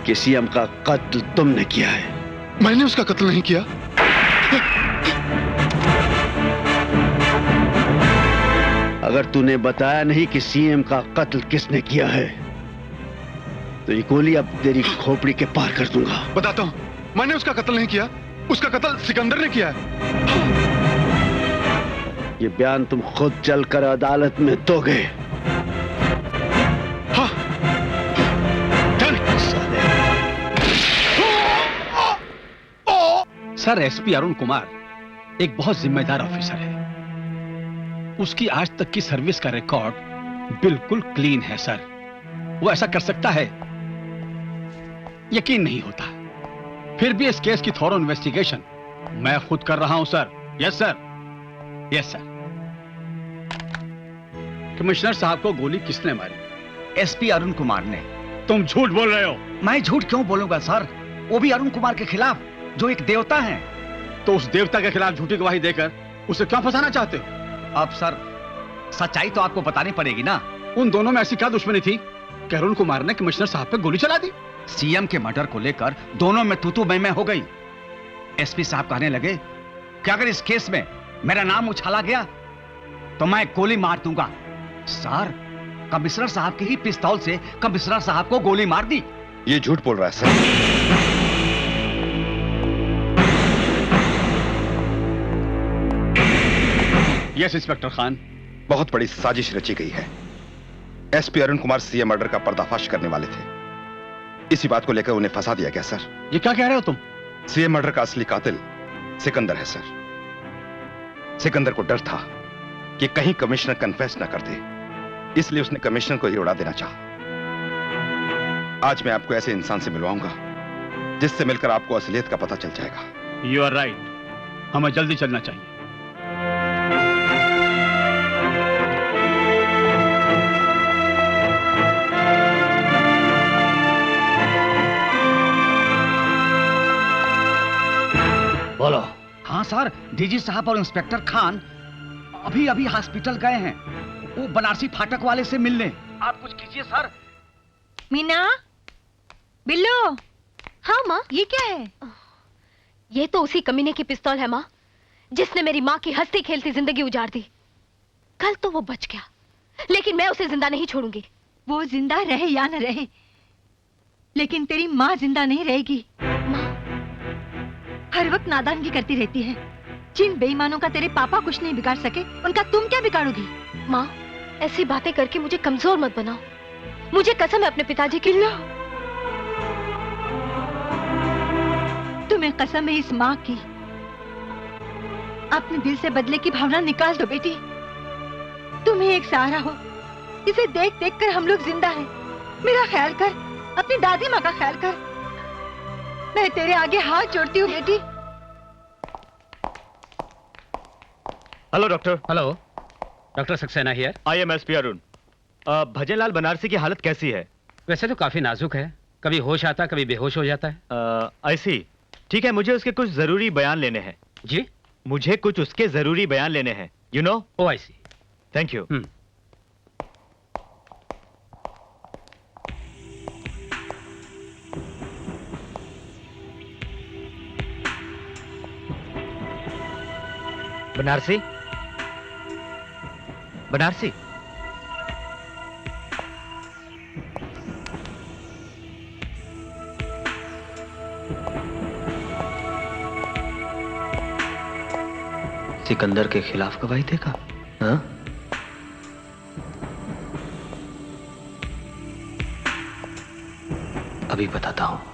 कि सीएम का कत्ल तुमने किया है। मैंने उसका कत्ल नहीं किया। अगर तूने बताया नहीं कि सीएम का कत्ल किसने किया है तो ये गोली अब तेरी खोपड़ी के पार कर दूंगा। बताता हूं, मैंने उसका कत्ल नहीं किया, उसका कत्ल सिकंदर ने किया है। ये बयान तुम खुद चलकर अदालत में दोगे। हाँ। सर, एसपी अरुण कुमार एक बहुत जिम्मेदार ऑफिसर है। उसकी आज तक की सर्विस का रिकॉर्ड बिल्कुल क्लीन है सर। वो ऐसा कर सकता है, यकीन नहीं होता। फिर भी इस केस की थॉरो इन्वेस्टिगेशन मैं खुद कर रहा हूं sir. Yes sir, yes sir. Commissioner साहब को गोली किसने मारी? एसपी अरुण कुमार ने। तुम झूठ बोल रहे हो। मैं झूठ क्यों बोलूंगा सर? वो भी अरुण कुमार के खिलाफ, जो एक देवता है। तो उस देवता के खिलाफ झूठी गवाही देकर उसे क्यों फंसाना चाहते हो? अब सर, सच्चाई तो आपको बतानी पड़ेगी ना। उन दोनों में ऐसी क्या दुश्मनी थी कि अरुण कुमार ने कमिश्नर साहब पे गोली चला दी? सीएम के मर्डर को लेकर दोनों में तू मैं हो गई। एसपी साहब कहने लगे कि अगर इस केस में मेरा नाम उछाला गया तो मैं गोली मार दूंगा। सर, कमिश्नर साहब के ही पिस्तौल से कमिश्नर साहब को गोली मार दी। ये झूठ बोल रहा है सर। Yes inspector Khan. बहुत बड़ी साजिश रची गई है। SP Arun Kumar CM murder का पर्दाफाश करने वाले थे। इसी बात को लेकर उन्हें फंसा दिया गया सर। ये क्या कह रहे हो तुम? सीएम मर्डर का असली कातिल सिकंदर है सर। सिकंदर को डर था कि कहीं कमिश्नर कन्फेस न कर दे, इसलिए उसने कमिश्नर को ही उड़ा देना चाहा। आज मैं आपको ऐसे इंसान से मिलवाऊंगा जिससे मिलकर आपको असलियत का पता चल जाएगा। यू आर राइट, हमें जल्दी चलना चाहिए। बोलो। हाँ सर, डीजी साहब और इंस्पेक्टर खान अभी अभी हॉस्पिटल गए हैं। वो बनारसी फाटक वाले से मिलने। आप कुछ कीजिए सर। मीना, बिल्लो। हाँ माँ। ये क्या है? ये तो उसी कमीने की पिस्तौल है माँ, जिसने मेरी माँ की हंसती खेलती जिंदगी उजाड़ दी। कल तो वो बच गया, लेकिन मैं उसे जिंदा नहीं छोड़ूंगी। वो जिंदा रहे या न रहे, लेकिन तेरी माँ जिंदा नहीं रहेगी। हर वक्त नादानगी करती रहती है। जिन बेईमानों का तेरे पापा कुछ नहीं बिगाड़ सके, उनका तुम क्या बिगाड़ोगी? माँ, ऐसी बातें करके मुझे कमजोर मत बनाओ। मुझे कसम है अपने पिताजी की। तुम्हें कसम है इस माँ की। अपने दिल से बदले की भावना निकाल दो बेटी। तुम ही एक सहारा हो। इसे देख देख कर हम लोग जिंदा हैं। मेरा ख्याल कर, अपनी दादी माँ का ख्याल कर। मैं तेरे आगे हाथ जोड़ती हूँ बेटी। Hello doctor. Hello, doctor Saxena here. I am SP Arun. Bhajanlal Banarasi की हालत कैसी है? वैसे तो काफी नाजुक है, कभी होश आता कभी बेहोश हो जाता है। आई सी। ठीक है, मुझे उसके कुछ जरूरी बयान लेने हैं। जी? मुझे कुछ उसके जरूरी बयान लेने हैं। You know? Oh I see. Thank you. Banarasi, Banarasi. Sikandar के खिलाफ गवाही देगा? हाँ? अभी बताता हूं।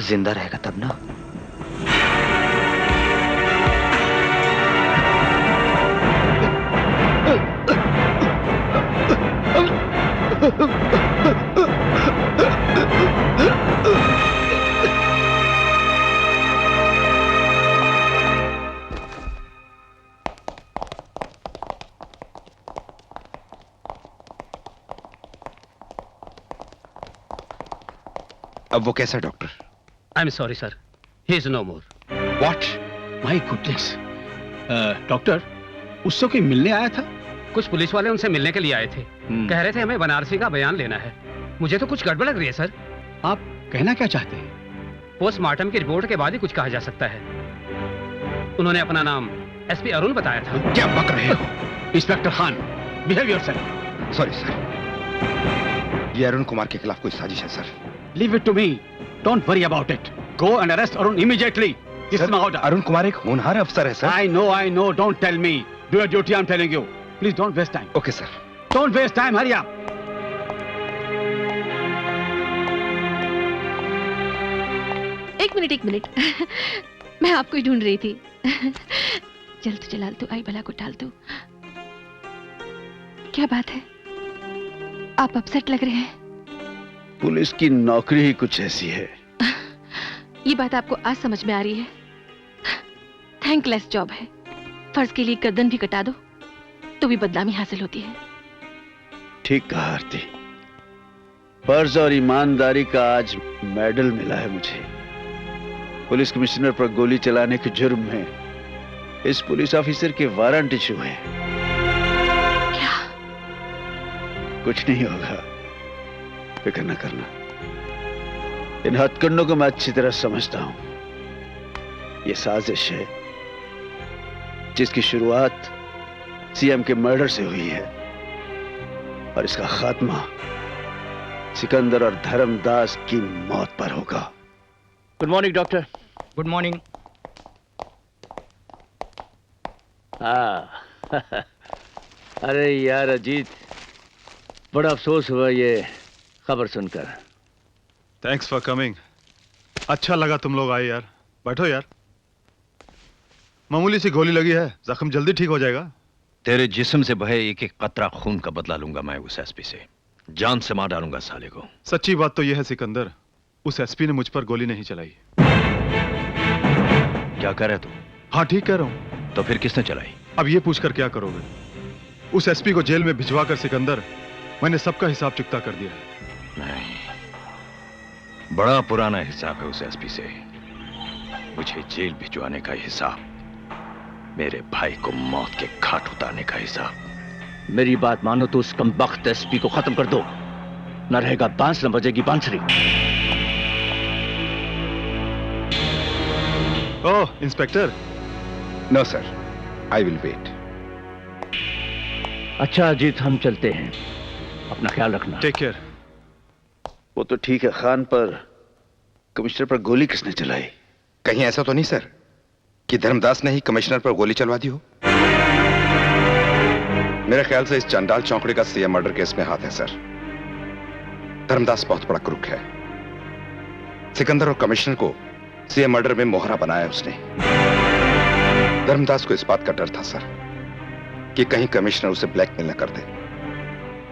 जिंदा रहेगा तब ना। अब वो कैसा doctor? I am sorry sir, he is no more. What? My goodness. Doctor, उससे कोई मिलने आया था? कुछ पुलिस वाले उनसे मिलने के लिए आए थे। कह रहे थे हमें बनारसी का बयान लेना है। मुझे तो कुछ गड़बड़ लग रही है सर। आप कहना क्या चाहते हैं? पोस्टमार्टम की रिपोर्ट के बाद ही कुछ कहा जा सकता है। उन्होंने अपना नाम एसपी अरुण बताया था। क्या बक रहे हो? Inspector Khan, behave yourself. Sorry sir, ये अरुण कुमार के खिलाफ कोई साजिश है sir. Leave it to me, don't worry about it. Go and arrest Arun immediately. This is my order. Arun Kumar एक होनहार अफसर है sir. I know, don't tell me. Do your duty, I am telling you. Please don't waste time. Okay sir. Don't waste time, hurry up. एक minute मैं आपको ही ढूंढ रही थी। चल तू जलाल तू, आई भला को टाल तू। क्या बात है, आप अपसेट लग रहे हैं। पुलिस की नौकरी ही कुछ ऐसी है। ये बात आपको आज समझ में आ रही है। थैंकलेस जॉब है। फर्ज के लिए गर्दन भी कटा दो तो भी बदनामी हासिल होती है। ठीक कहा आरती, फर्ज और ईमानदारी का आज मेडल मिला है मुझे। पुलिस कमिश्नर पर गोली चलाने के जुर्म में इस पुलिस ऑफिसर के वारंट इशू है। क्या? कुछ नहीं होगा, फिक्र न करना। इन हथकंडों को मैं अच्छी तरह समझता हूं। यह साजिश है जिसकी शुरुआत सीएम के मर्डर से हुई है और इसका खात्मा सिकंदर और धर्मदास की मौत पर होगा। Good morning doctor. Good morning. अरे यार अजीत, बड़ा अफसोस हुआ ये खबर सुनकर। Thanks for coming. अच्छा लगा तुम लोग आए यार। बैठो यार। मामूली सी गोली लगी है, जख्म जल्दी ठीक हो जाएगा। तेरे जिस्म से बहे एक एक कतरा खून का बदला लूंगा मैं उस एसपी से। जान से मार डालूंगा साले को। सच्ची बात तो यह है सिकंदर, उस एसपी ने मुझ पर गोली नहीं चलाई। क्या कह रहे तू? हाँ ठीक कह रहा हूं। तो फिर किसने चलाई? अब ये पूछकर क्या करोगे? उस एसपी को जेल में भिजवाकर सिकंदर मैंने सबका हिसाब चुकता कर दिया है। नहीं, बड़ा पुराना हिसाब है उस एसपी से। मुझे जेल भिजवाने का हिसाब, मेरे भाई को मौत के घाट उतारने का हिसाब। मेरी बात मानो तो उस कमबख्त एसपी को खत्म कर दो, न रहेगा बांस न बजेगी बांसुरी। Oh inspector. No sir, I will wait. अच्छा अजीत, हम चलते हैं, अपना ख्याल रखना। Take care. वो तो ठीक है खान, पर कमिश्नर पर गोली किसने चलाई? कहीं ऐसा तो नहीं सर कि धर्मदास ने ही कमिश्नर पर गोली चलवा दी हो? मेरे ख्याल से इस चंडाल चौकड़ी का सीएम मर्डर केस में हाथ है सर। धर्मदास बहुत बड़ा क्रूक है। सिकंदर और कमिश्नर को सीएम मर्डर में मोहरा बनाया उसने। धर्मदास को इस बात का डर था सर कि कहीं कमिश्नर उसे ब्लैकमेल न कर दे,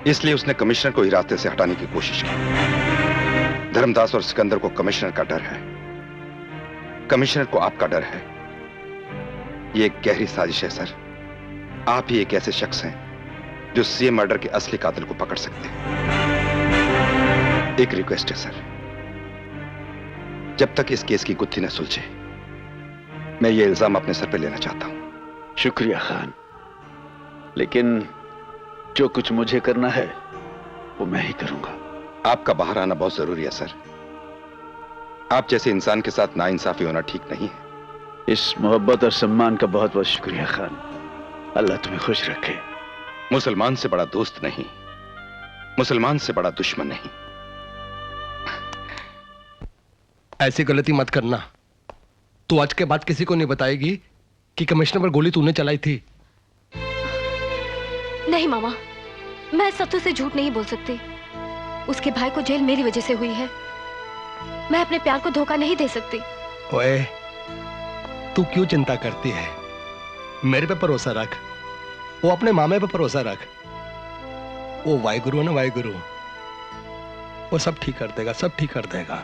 इसलिए उसने कमिश्नर को ही रास्ते से हटाने की कोशिश की। धर्मदास और सिकंदर को कमिश्नर का डर है, कमिश्नर को आपका डर है। यह एक गहरी साजिश है सर। आप ही एक ऐसे शख्स हैं जो सीएम मर्डर के असली कातिल को पकड़ सकते हैं। एक रिक्वेस्ट है सर, जब तक इस केस की गुत्थी न सुलझे मैं ये इल्जाम अपने सर पे लेना चाहता हूं। शुक्रिया खान, लेकिन जो कुछ मुझे करना है वो मैं ही करूंगा। आपका बाहर आना बहुत जरूरी है सर। आप जैसे इंसान के साथ नाइंसाफी होना ठीक नहीं है। इस मोहब्बत और सम्मान का बहुत बहुत शुक्रिया खान। अल्लाह तुम्हें खुश रखे। मुसलमान से बड़ा दोस्त नहीं, मुसलमान से बड़ा दुश्मन नहीं। ऐसी गलती मत करना। तू आज के बाद किसी को नहीं बताएगी कि कमिश्नर पर गोली तूने चलाई थी। नहीं मामा, मैं सत्य से झूठ नहीं बोल सकती। उसके भाई को जेल मेरी वजह से हुई है। मैं अपने प्यार को धोखा नहीं दे सकती। ओए, तू क्यों चिंता करती है? मेरे पे भरोसा रख, वो अपने मामे पे भरोसा रख। वो वाहिगुरु है ना, वाहिगुरु, वो सब ठीक कर देगा, सब ठीक कर देगा।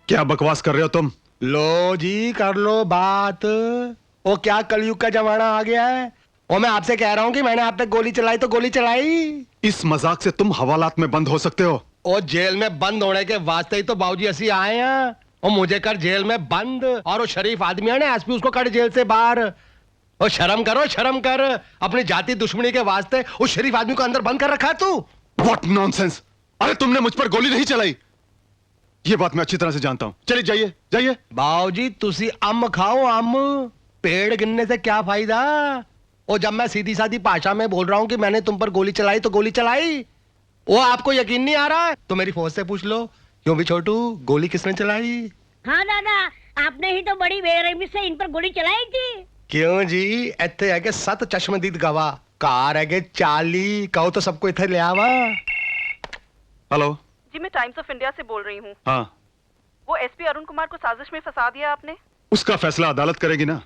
क्या बकवास कर रहे हो तुम? लो जी, कर लो बात। वो क्या कलयुग का जमाना आ गया है। और मैं आपसे कह रहा हूं कि मैंने आप पे गोली चलाई तो गोली चलाई। इस मजाक से तुम हवालात में बंद हो सकते हो। और जेल में बंद होने के वास्ते ही तो बाबूजी ऐसी आए हैं। और मुझे कर जेल में बंद, और वो शरीफ आदमी है ना एसपी, उसको कर जेल से बाहर। और शर्म करो, शर्म कर। अपनी जाति दुश्मनी के वास्ते उस शरीफ आदमी को अंदर बंद कर रखा है तू। What nonsense! अरे तुमने मुझ पर गोली नहीं चलाई, ये बात मैं अच्छी तरह से जानता हूं। चलिए जाइए, जाइए। बाबूजी तुसी अम खाओ, अम पेड़ गिनने से क्या फायदा? और जब मैं सीधी सादी भाषा में बोल रहा हूँ कि मैंने तुम पर गोली चलाई तो गोली चलाई, वो आपको यकीन नहीं आ रहा है तो मेरी फौज से पूछ लो। क्यों भी छोटू, गोली किसने चलाई? हाँ दादा, आपने ही तो बड़ी बेरहमी से इन पर गोली चलाई थी। क्यों जी, इतने है कि 7 चश्मदीद गवाह, कार है कि 40, कहो तो सबको इधर ले आवा। हेलो जी, मैं टाइम्स ऑफ इंडिया से बोल रही हूँ। हाँ, वो एसपी अरुण कुमार को साजिश में फंसा दिया आपने। उसका फैसला अदालत करेगी ना।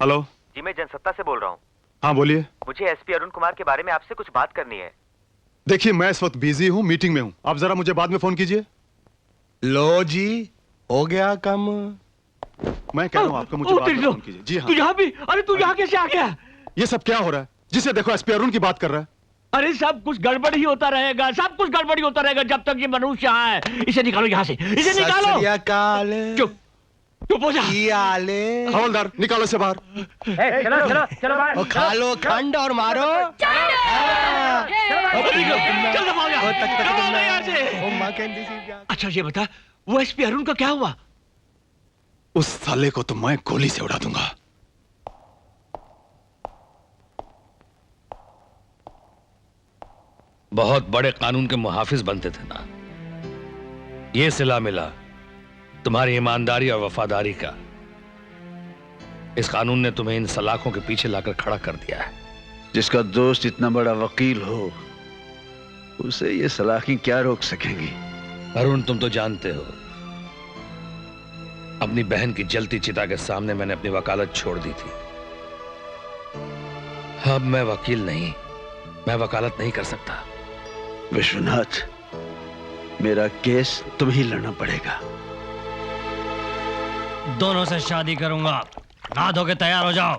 हेलो जी, मैं जनसत्ता से बोल रहा हूँ। हाँ बोलिए। मुझे एसपी अरुण कुमार के बारे में आपसे कुछ बात करनी है। देखिए मैं इस वक्त बिजी हूँ, मीटिंग में हूँ, आप जरा मुझे बाद में फोन कीजिए। लो जी, हो गया कम। मैं कह रहा हूँ आपको मुझे बाद में फोन कीजिए। जी हाँ। तू यहाँ भी? अरे तू यहाँ कैसे आ गया? ये सब क्या हो रहा है? जिसे देखो एसपी अरुण की बात कर रहा है। अरे सब कुछ गड़बड़ ही होता रहेगा, सब कुछ गड़बड़ ही होता रहेगा जब तक ये मनुष्य यहाँ है। इसे निकालो यहाँ से, इसे निकालो। चुप चुप हो जा। हवलदार निकालो से बाहर। चलो चलो चलो बाहर। खा लो खंड और मारो। अच्छा ये बता, वो एसपी अरुण का क्या हुआ? उस साले को तो मैं गोली से उड़ा दूंगा। बहुत बड़े कानून के मुहाफिज बनते थे ना, ये सिला मिला तुम्हारी ईमानदारी और वफादारी का। इस कानून ने तुम्हें इन सलाखों के पीछे लाकर खड़ा कर दिया है। जिसका दोस्त इतना बड़ा वकील हो, उसे ये सलाखें क्या रोक सकेंगी? अरुण, तुम तो जानते हो, अपनी बहन की जलती चिता के सामने मैंने अपनी वकालत छोड़ दी थी। अब मैं वकील नहीं, मैं वकालत नहीं कर सकता। विश्वनाथ, मेरा केस तुम्हें ही लड़ना पड़ेगा। दोनों से शादी करूंगा, नहा धो के तैयार हो जाओ।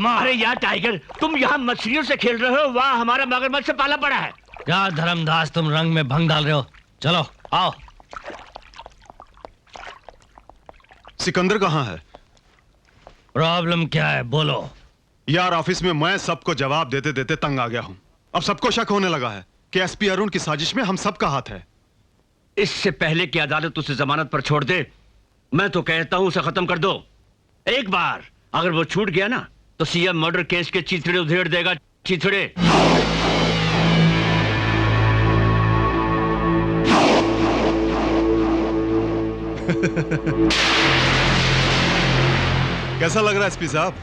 अरे यार टाइगर, तुम यहाँ मछलियों से खेल रहे हो, वहाँ हमारा मगरमच्छ से पाला पड़ा है। क्या धर्मदास, तुम रंग में भंग डाल रहे हो? चलो आओ। सिकंदर कहाँ है? प्रॉब्लम क्या है, बोलो। यार ऑफिस में मैं सबको जवाब देते देते तंग आ गया हूँ। अब सबको शक होने लगा है कि एसपी अरुण की साजिश में हम सबका हाथ है। इससे पहले कि अदालत उसे जमानत पर छोड़ दे, मैं तो कहता हूं उसे खत्म कर दो। एक बार अगर वो छूट गया ना, तो सीएम मर्डर केस के चीथड़े उधेड़ देगा, चीथड़े। कैसा लग रहा है एसपी साहब?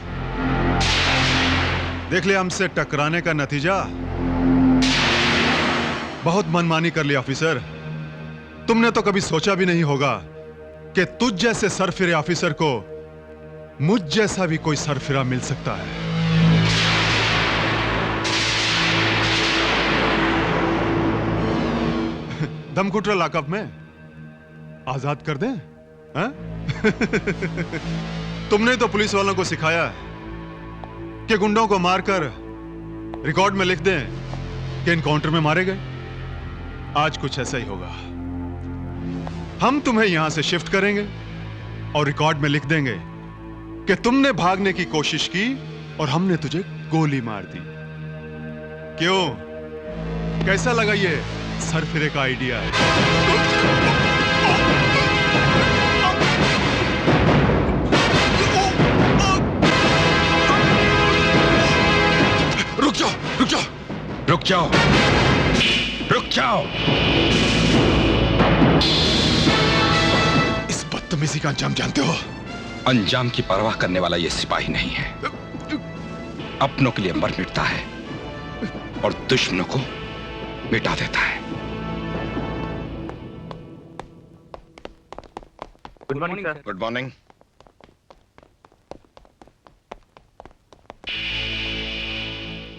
देख लिया हमसे टकराने का नतीजा। बहुत मनमानी कर ली ऑफिसर। तुमने तो कभी सोचा भी नहीं होगा कि तुझ जैसे सरफिरे ऑफिसर को मुझ जैसा भी कोई सरफिरा मिल सकता है। दमकुटरा लॉकअप में आजाद कर दें? हाँ? तुमने तो पुलिस वालों को सिखाया कि गुंडों को मारकर रिकॉर्ड में लिख दें कि एनकाउंटर में मारे गए। आज कुछ ऐसा ही होगा। हम तुम्हें यहां से शिफ्ट करेंगे और रिकॉर्ड में लिख देंगे कि तुमने भागने की कोशिश की और हमने तुझे गोली मार दी। क्यों, कैसा लगा ये सरफिरे का आइडिया? रुक जाओ, रुक जाओ, रुक जाओ, रुक जाओ। इस बदतमीजी का अंजाम जानते हो? अंजाम की परवाह करने वाला ये सिपाही नहीं है। अपनों के लिए मर मिटता है और दुश्मनों को मिटा देता है। Good morning sir. Good morning.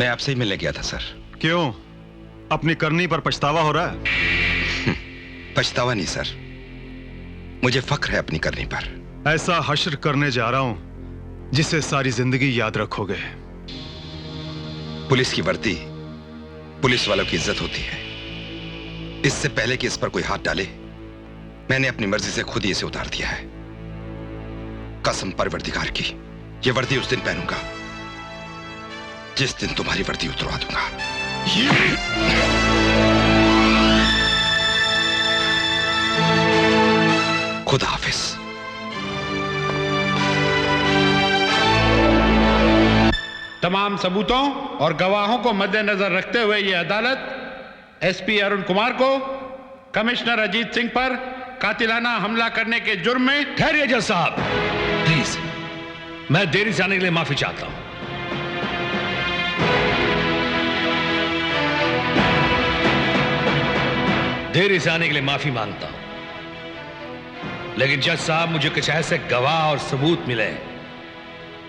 मैं आपसे ही मिलने गया था सर। क्यों, अपनी करनी पर पछतावा हो रहा है? पछतावा नहीं सर, मुझे फख्र है अपनी करनी पर। ऐसा हश्र करने जा रहा हूं जिसे सारी जिंदगी याद रखोगे। पुलिस की वर्दी पुलिस वालों की इज्जत होती है। इससे पहले कि इस पर कोई हाथ डाले, मैंने अपनी मर्जी से खुद ही इसे उतार दिया है। कसम परवरदिगार की, ये वर्दी उस दिन पहनूंगा जिस दिन तुम्हारी वर्दी उतरवा दूंगा। खुदा हाफिज। तमाम सबूतों और गवाहों को मद्देनजर रखते हुए यह अदालत एसपी अरुण कुमार को कमिश्नर अजीत सिंह पर कातिलाना हमला करने के जुर्म में। ठहरिए जज साहब, प्लीज, मैं देरी से आने के लिए माफी चाहता हूं। देरी से आने के लिए माफी मांगता हूं, लेकिन जज साहब मुझे कुछ ऐसे गवाह और सबूत मिले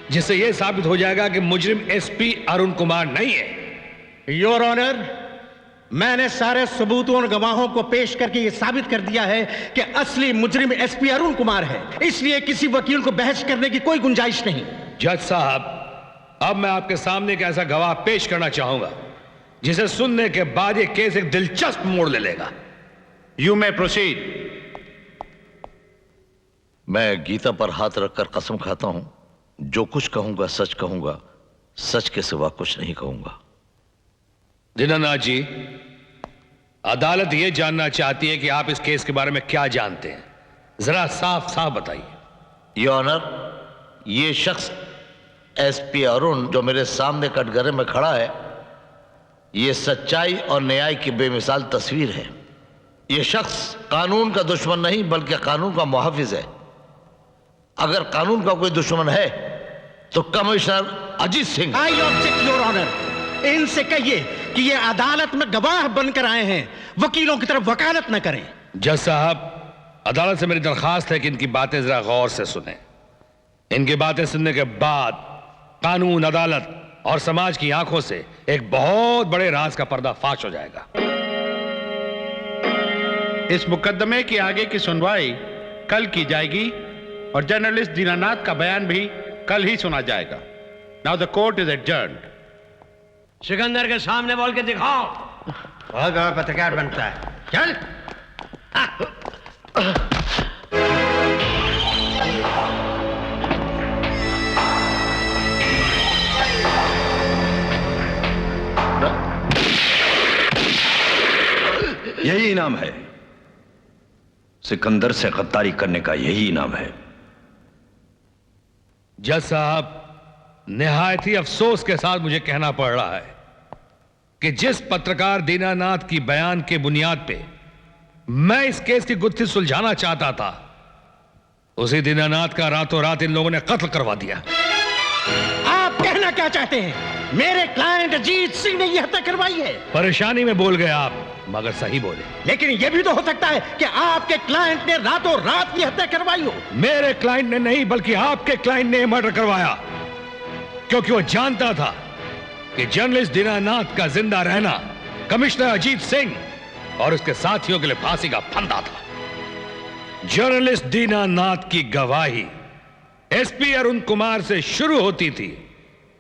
जिससे यह साबित हो जाएगा कि मुजरिम एसपी अरुण कुमार नहीं है। योर ऑनर, मैंने सारे सबूतों और गवाहों को पेश करके यह साबित कर दिया है कि असली मुजरिम एसपी अरुण कुमार है, इसलिए किसी वकील को बहस करने की कोई गुंजाइश नहीं। जज साहब, अब मैं आपके सामने एक ऐसा गवाह पेश करना चाहूंगा जिसे सुनने के बाद यह केस एक दिलचस्प मोड़ ले लेगा। You may proceed. मैं गीता पर हाथ रखकर कसम खाता हूं, जो कुछ कहूंगा सच कहूंगा, सच के सिवा कुछ नहीं कहूंगा। दीनानाथ जी, अदालत यह जानना चाहती है कि आप इस केस के बारे में क्या जानते हैं, जरा साफ साफ बताइए। योर ऑनर, ये शख्स एसपी अरुण जो मेरे सामने कटघरे में खड़ा है, ये सच्चाई और न्याय की बेमिसाल तस्वीर है। ये शख्स कानून का दुश्मन नहीं बल्कि कानून का मुहाफिज है। अगर कानून का कोई दुश्मन है तो commissioner Ajit Singh. I object your honour, इनसे कहिए कि ये अदालत में गवाह बनकर आए हैं, वकीलों की तरफ वकालत न करें। जज साहब, अदालत से मेरी दरखास्त है कि इनकी बातें जरा गौर से सुनें। इनकी बातें सुनने के बाद कानून, अदालत और समाज की आंखों से एक बहुत बड़े राज का पर्दाफाश हो जाएगा। इस मुकदमे की आगे की सुनवाई कल की जाएगी और जर्नलिस्ट दीनानाथ का बयान भी कल ही सुना जाएगा। Now the court is adjourned. Sikandar के सामने बोल के दिखाओ। बहुत बड़ा पत्रकार बनता है, चल। यही इनाम है, सिकंदर से गद्दारी करने का यही इनाम है। जज साहब, निहायत ही अफसोस के साथ मुझे कहना पड़ रहा है कि जिस पत्रकार दीनानाथ की बयान के बुनियाद पे मैं इस केस की गुत्थी सुलझाना चाहता था, उसी दीनानाथ का रातों रात इन लोगों ने कत्ल करवा दिया। आप कहना क्या चाहते हैं? मेरे क्लाइंट अजीत सिंह ने यह हत्या करवाई है। परेशानी में बोल गए आप, मगर सही बोले। लेकिन यह भी तो हो सकता है कि आपके क्लाइंट ने रातों रात की हत्या करवाई हो। मेरे क्लाइंट ने नहीं, बल्कि आपके क्लाइंट ने मर्डर करवाया, क्योंकि वो जानता था कि जर्नलिस्ट दीनानाथ का जिंदा रहना कमिश्नर अजीत सिंह और उसके साथियों के लिए फांसी का फंदा था। जर्नलिस्ट दीनानाथ की गवाही एसपी अरुण कुमार से शुरू होती थी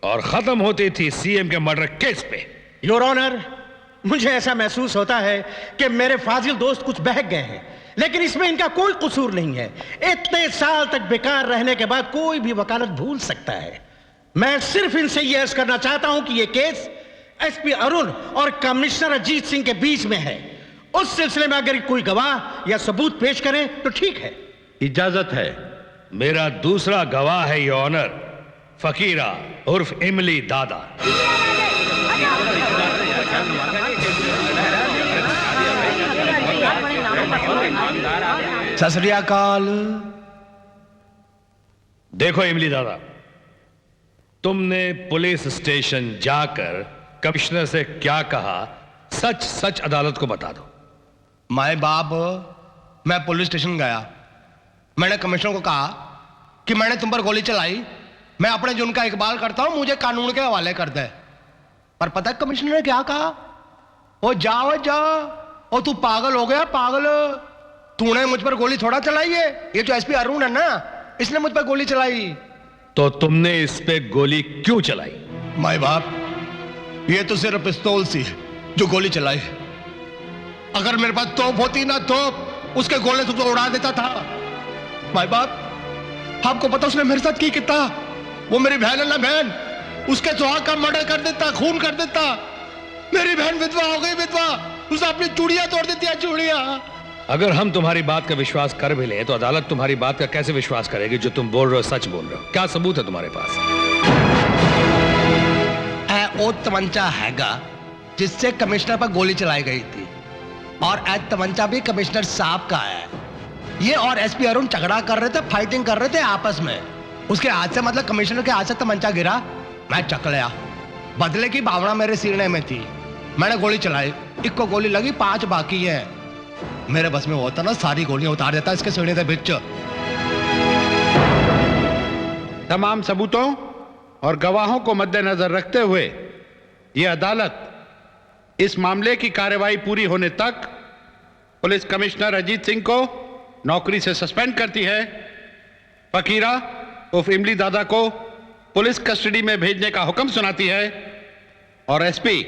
और खत्म होती थी सीएम के मर्डर केस पे। योर ऑनर, मुझे ऐसा महसूस होता है कि मेरे फाजिल दोस्त कुछ बहक गए हैं, लेकिन इसमें इनका कोई कसूर नहीं है। इतने साल तक बेकार रहने के बाद कोई भी वकालत भूल सकता है। मैं सिर्फ इनसे यह अर्ज करना चाहता हूं कि यह केस एसपी अरुण और कमिश्नर अजीत सिंह के बीच में है। उस सिलसिले में अगर कोई गवाह या सबूत पेश करें तो ठीक है। इजाजत है। मेरा दूसरा गवाह है योर ऑनर, फकीरा उर्फ इमली दादा। सत श्री अकाल। देखो इमली दादा, तुमने पुलिस स्टेशन जाकर कमिश्नर से क्या कहा, सच सच अदालत को बता दो। माए बाप, मैं पुलिस स्टेशन गया, मैंने कमिश्नर को कहा कि मैंने तुम पर गोली चलाई, मैं अपने जुर्म का इकबाल करता हूं, मुझे कानून के हवाले कर दे। पर पता है कमिश्नर ने क्या कहा? ओ जाओ जाओ, ओ तू पागल हो गया पागल, तूने मुझ पर गोली थोड़ा चलाई है, ये जो एसपी अरुण है ना, इसने मुझ पर गोली चलाई। तो तुमने इस पे गोली क्यों चलाई? माए बाप, ये तो सिर्फ पिस्तौल सी है जो गोली चलाई। अगर मेरे पास तोप होती ना तोप, उसके गोले से तो उड़ा देता था। माए बाप, आपको पता उसने मेरे साथ की कितना? वो मेरी बहन है ना बहन, उसके सुहाग का मर्डर कर देता, खून कर देता। मेरी बहन विधवा हो गई, विधवा, उसने अपनी चूड़ियां तोड़ देती है, चूड़ियां। अगर हम तुम्हारी बात का विश्वास कर भी लें तो अदालत तुम्हारी बात का कैसे विश्वास करेगी? जो तुम बोल रहे हो सच बोल रहे हो? क्या सबूत है तुम्हारे पास? वो तमंचा हैगा जिससे कमिश्नर पर गोली चलाई गई थी, और आज तमंचा भी कमिश्नर साहब का है। ये और एसपी अरुण झगड़ा कर रहे थे, फाइटिंग कर रहे थे आपस में। उसके हाथ से मतलब कमिश्नर के हाथ से तमंचा गिरा, मैं चक लिया। बदले की भावना मेरे सीने में थी, मैंने गोली चलाई। एक को गोली लगी, 5 बाकी है। मेरे बस में होता ना, सारी गोलियां उतार देता इसके सीने से बिच। तमाम सबूतों और गवाहों को मद्देनजर रखते हुए यह अदालत इस मामले की कार्रवाई पूरी होने तक पुलिस कमिश्नर अजीत सिंह को नौकरी से सस्पेंड करती है। फकीरा उर्फ इमली दादा को पुलिस कस्टडी में भेजने का हुक्म सुनाती है और एसपी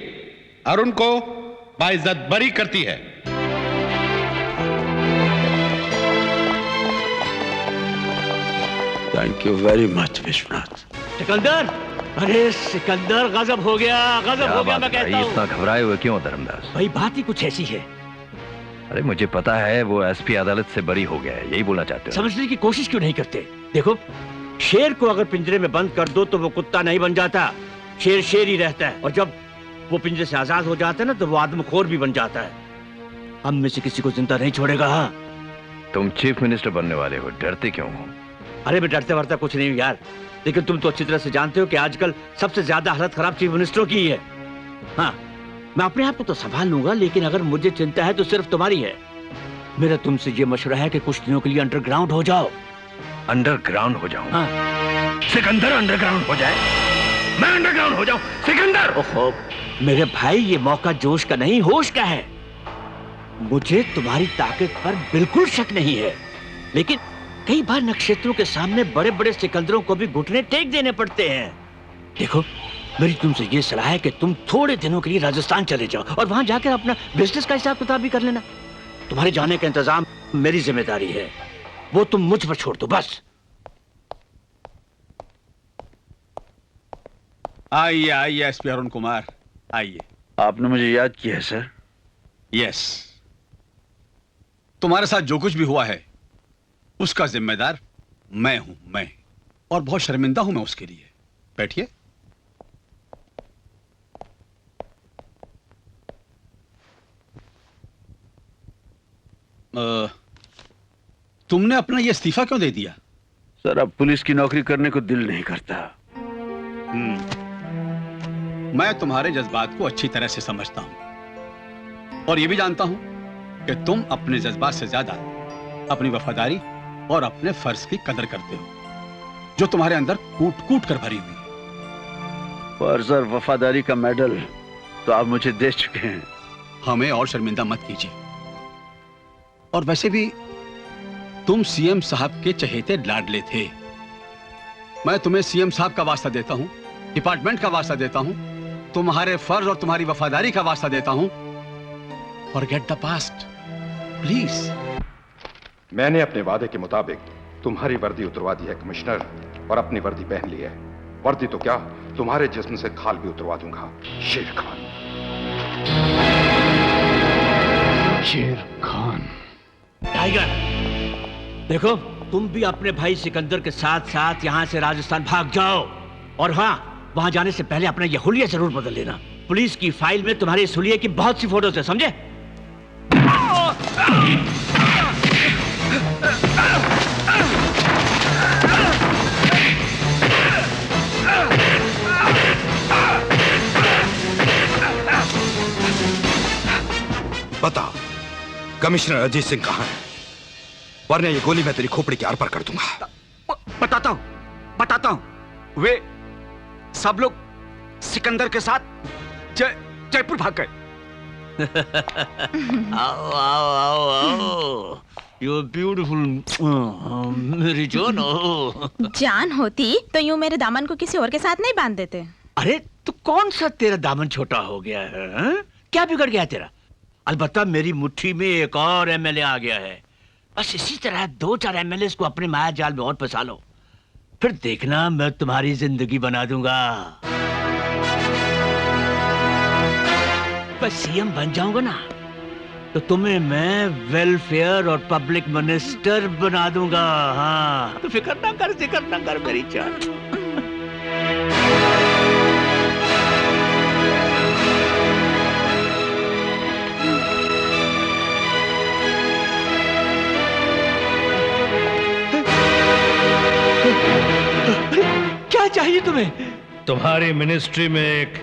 अरुण को बाइज्जत बरी करती है। Thank you very much Vishwanath. Sikandar, अरे सिकंदर, गजब हो गया, गजब हो गया। मैं कहता हूं। इतना घबराए हुए क्यों धर्मदास? भाई बात ही कुछ ऐसी है। अरे मुझे पता है वो एसपी अदालत से बरी हो गया है, यही बोलना चाहते हो? समझने की कोशिश क्यों नहीं करते? देखो, शेर को अगर पिंजरे में बंद कर दो तो वो कुत्ता नहीं बन जाता, शेर शेर ही रहता है। और जब वो पिंजरे से आजाद हो जाता है ना, तो वो आदमखोर भी बन जाता है। हम में से किसी को जिंदा नहीं छोड़ेगा। हाँ, तुम चीफ मिनिस्टर बनने वाले हो, डरते क्यों हो? अरे मैं डरते वरता कुछ नहीं हूं यार, लेकिन तुम तो अच्छी तरह से जानते हो कि आजकल सबसे ज्यादा हालत खराब चीफ मिनिस्टरों की ही है। हाँ, मैं अपने आप को तो संभाल लूंगा, लेकिन अगर मुझे चिंता है तो सिर्फ तुम्हारी है। मेरा तुमसे ये मशवरा है कि कुछ दिनों के लिए अंडरग्राउंड हो जाओ। अंडरग्राउंड हो जाऊं? हाँ। सिकंदर अंडरग्राउंड हो जाए? मैं अंडरग्राउंड हो जाऊं? सिकंदर! ओहो, मेरे भाई, ये मौका जोश का नहीं, होश का है। मुझे तुम्हारी ताकत पर बिल्कुल शक नहीं है, लेकिन कई बार नक्षत्रों के सामने बड़े बड़े सिकंदरों को भी घुटने टेक देने पड़ते हैं। देखो, मेरी तुमसे ये सलाह है कि तुम थोड़े दिनों के लिए राजस्थान चले जाओ और वहां जाकर अपना बिजनेस का हिसाब किताब भी कर लेना। तुम्हारे जाने का इंतजाम मेरी जिम्मेदारी है, वो तुम मुझ पर छोड़ दो बस। आइए आइए एसपी अरुण कुमार, आइए। आपने मुझे याद किया है सर? यस, तुम्हारे साथ जो कुछ भी हुआ है उसका जिम्मेदार मैं हूं, मैं। और बहुत शर्मिंदा हूं मैं उसके लिए। बैठिए। तुमने अपना यह इस्तीफा क्यों दे दिया? सर, अब पुलिस की नौकरी करने को दिल नहीं करता। मैं तुम्हारे जज्बात को अच्छी तरह से समझता हूं और यह भी जानता हूं कि तुम अपने जज्बात से ज्यादा अपनी वफादारी और अपने फर्ज की कदर करते हो, जो तुम्हारे अंदर कूट कूट कर भरी हुई। फर्ज और वफादारी का मेडल तो आप मुझे दे चुके हैं। हमें और शर्मिंदा मत कीजिए। और वैसे भी तुम सीएम साहब के चहेते लाडले थे। मैं तुम्हें सीएम साहब का वास्ता देता हूं, डिपार्टमेंट का वास्ता देता हूं, तुम्हारे फर्ज और तुम्हारी वफादारी का वास्ता देता हूं। Forget the past please. मैंने अपने वादे के मुताबिक तुम्हारी वर्दी उतरवा दी है कमिश्नर, और अपनी वर्दी पहन ली है। वर्दी तो क्या, तुम्हारे जिस्म से खाल भी उतरवा दूंगा। शेर खान। शेर खान। टाइगर, देखो, तुम भी अपने भाई सिकंदर के साथ साथ यहां से राजस्थान भाग जाओ। और हाँ, वहां जाने से पहले अपना यह हुलिया जरूर बदल लेना। पुलिस की फाइल में तुम्हारे इस हुलिये की बहुत सी फोटोज है, समझे? बता, कमिश्नर अजीत सिंह कहां है? वरना ये गोली मैं तेरी खोपड़ी के आर पार कर दूंगा। बताता हूं। वे सब लोग सिकंदर के साथ जयपुर भाग गए। आओ आओ आओ आओ, यू ब्यूटीफुल मेरी जान। जान होती तो यूं मेरे दामन को किसी और के साथ नहीं बांध देते। अरे तो कौन सा तेरा दामन छोटा हो गया है? हा? क्या बिगड़ गया तेरा? अलबत्ता मेरी मुट्ठी में एक और एमएलए आ गया है। बस इसी तरह 2-4 एमएलए को अपने माया जाल में और फंसा लो, फिर देखना मैं तुम्हारी जिंदगी बना दूंगा। बस सीएम बन जाऊंगा ना, तो तुम्हें मैं वेलफेयर और पब्लिक मिनिस्टर बना दूंगा। हाँ, तो फिक्र ना कर मेरी जान। चाहिए तुम्हें? तुम्हारी मिनिस्ट्री में एक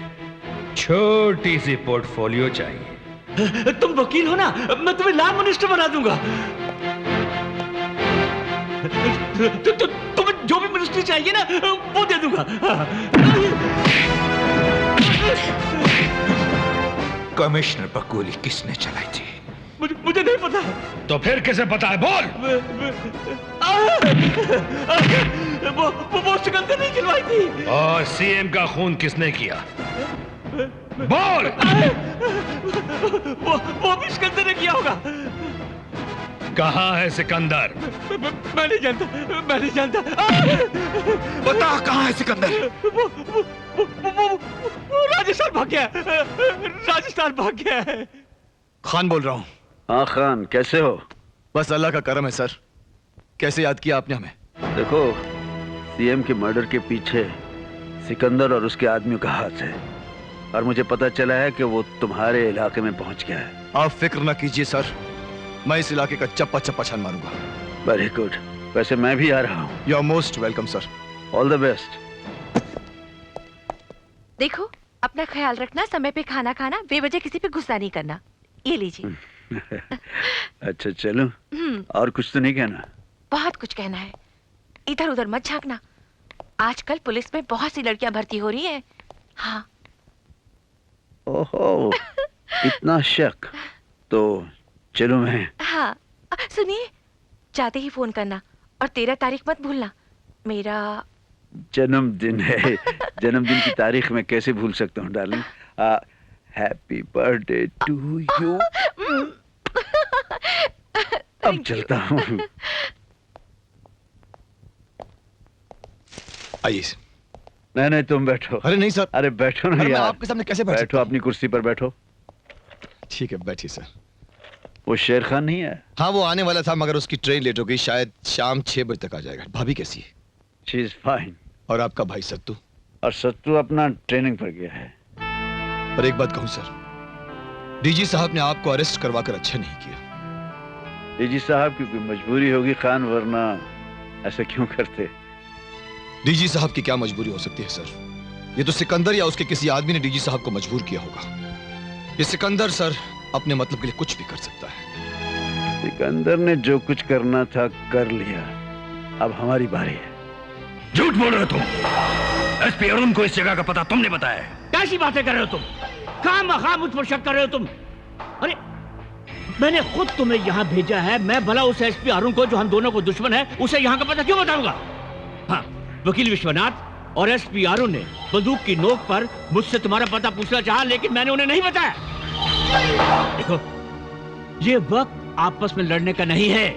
छोटी सी पोर्टफोलियो चाहिए। तुम वकील हो ना, मैं तुम्हें लॉ मिनिस्टर बना दूंगा। तुम्हें जो भी मिनिस्ट्री चाहिए ना वो दे दूंगा। कमिश्नर पर गोली किसने चलाई थी? मुझे नहीं पता। तो फिर किसे पता है? बोल। वो सिकंदर ने खिलवाई थी। और सीएम का खून किसने किया? बोल। वो भी सिकंदर ने किया होगा। कहाँ है सिकंदर? मैं नहीं जानता, मैं नहीं जानता। बता कहाँ है सिकंदर? वो राजस्थान भाग गया, राजस्थान भाग गया है। खान बोल रहा हूँ। हाँ खान, कैसे हो? बस अल्लाह का करम है सर। कैसे याद किया आपने हमें? देखो, सीएम के मर्डर के पीछे सिकंदर और उसके आदमियों का हाथ है, और मुझे पता चला है कि वो तुम्हारे इलाके में पहुंच गया है। आप फिक्र न कीजिए सर, मैं इस इलाके का चप्पा चप्पा छान मारूंगा। Very good. वैसे मैं भी आ रहा हूँ। You are most welcome sir. All the best. देखो, अपना ख्याल रखना, समय पे खाना खाना, बेवजह किसी पे गुस्सा नहीं करना। ये लीजिए। अच्छा चलो, और कुछ तो नहीं कहना? बहुत कुछ कहना है। इधर उधर मत झांकना। आजकल पुलिस में बहुत सी लड़कियां भर्ती हो रही हैं। हाँ। ओहो, इतना शक? तो चलो मैं। हाँ, सुनिए, जाते ही फोन करना, और 13 तारीख मत भूलना। मेरा जन्मदिन है। जन्मदिन की तारीख मैं कैसे भूल सकता हूँ darling? Happy birthday to you. अब चलता हूँ। आइए। नहीं नहीं, तुम बैठो। अरे नहीं सर। अरे बैठो ना यार। आपके सामने कैसे बैठो? अपनी कुर्सी पर बैठो। ठीक है, बैठिए सर। वो शेर खान नहीं है? हाँ, वो आने वाला था मगर उसकी ट्रेन लेट हो गई। शायद शाम 6 बजे तक आ जाएगा। भाभी कैसी है? She is fine. और आपका भाई सत्तू? और सत्तू अपना ट्रेनिंग पर गया है। पर एक बात कहूं सर, डीजी साहब ने आपको अरेस्ट करवाकर अच्छा नहीं किया। डीजी साहब की कोई मजबूरी होगी खान, वरना ऐसा क्यों करते? डीजी साहब की क्या मजबूरी हो सकती है सर? ये तो सिकंदर या उसके किसी आदमी ने डीजी साहब को मजबूर किया होगा। ये सिकंदर सर अपने मतलब के लिए कुछ भी कर सकता है। सिकंदर ने जो कुछ करना था कर लिया, अब हमारी बारी है। झूठ बोल रहे हो तुम। एसपी अरुण को इस जगह का पता तुमने बताया है। कैसी बातें कर रहे हो तुम? खामखा मुझ पर शक कर रहे हो तुम। अरे मैंने खुद तुम्हें यहाँ भेजा है। मैं भला उस एसपी अरुण को, जो हम दोनों को दुश्मन है, उसे यहाँ का पता क्यों बताऊंगा? हाँ, वकील विश्वनाथ और एसपी अरुण ने बंदूक की नोक पर मुझसे तुम्हारा पता पूछना चाहा, लेकिन मैंने उन्हें नहीं बताया। देखो, ये वक्त आपस में लड़ने का नहीं है।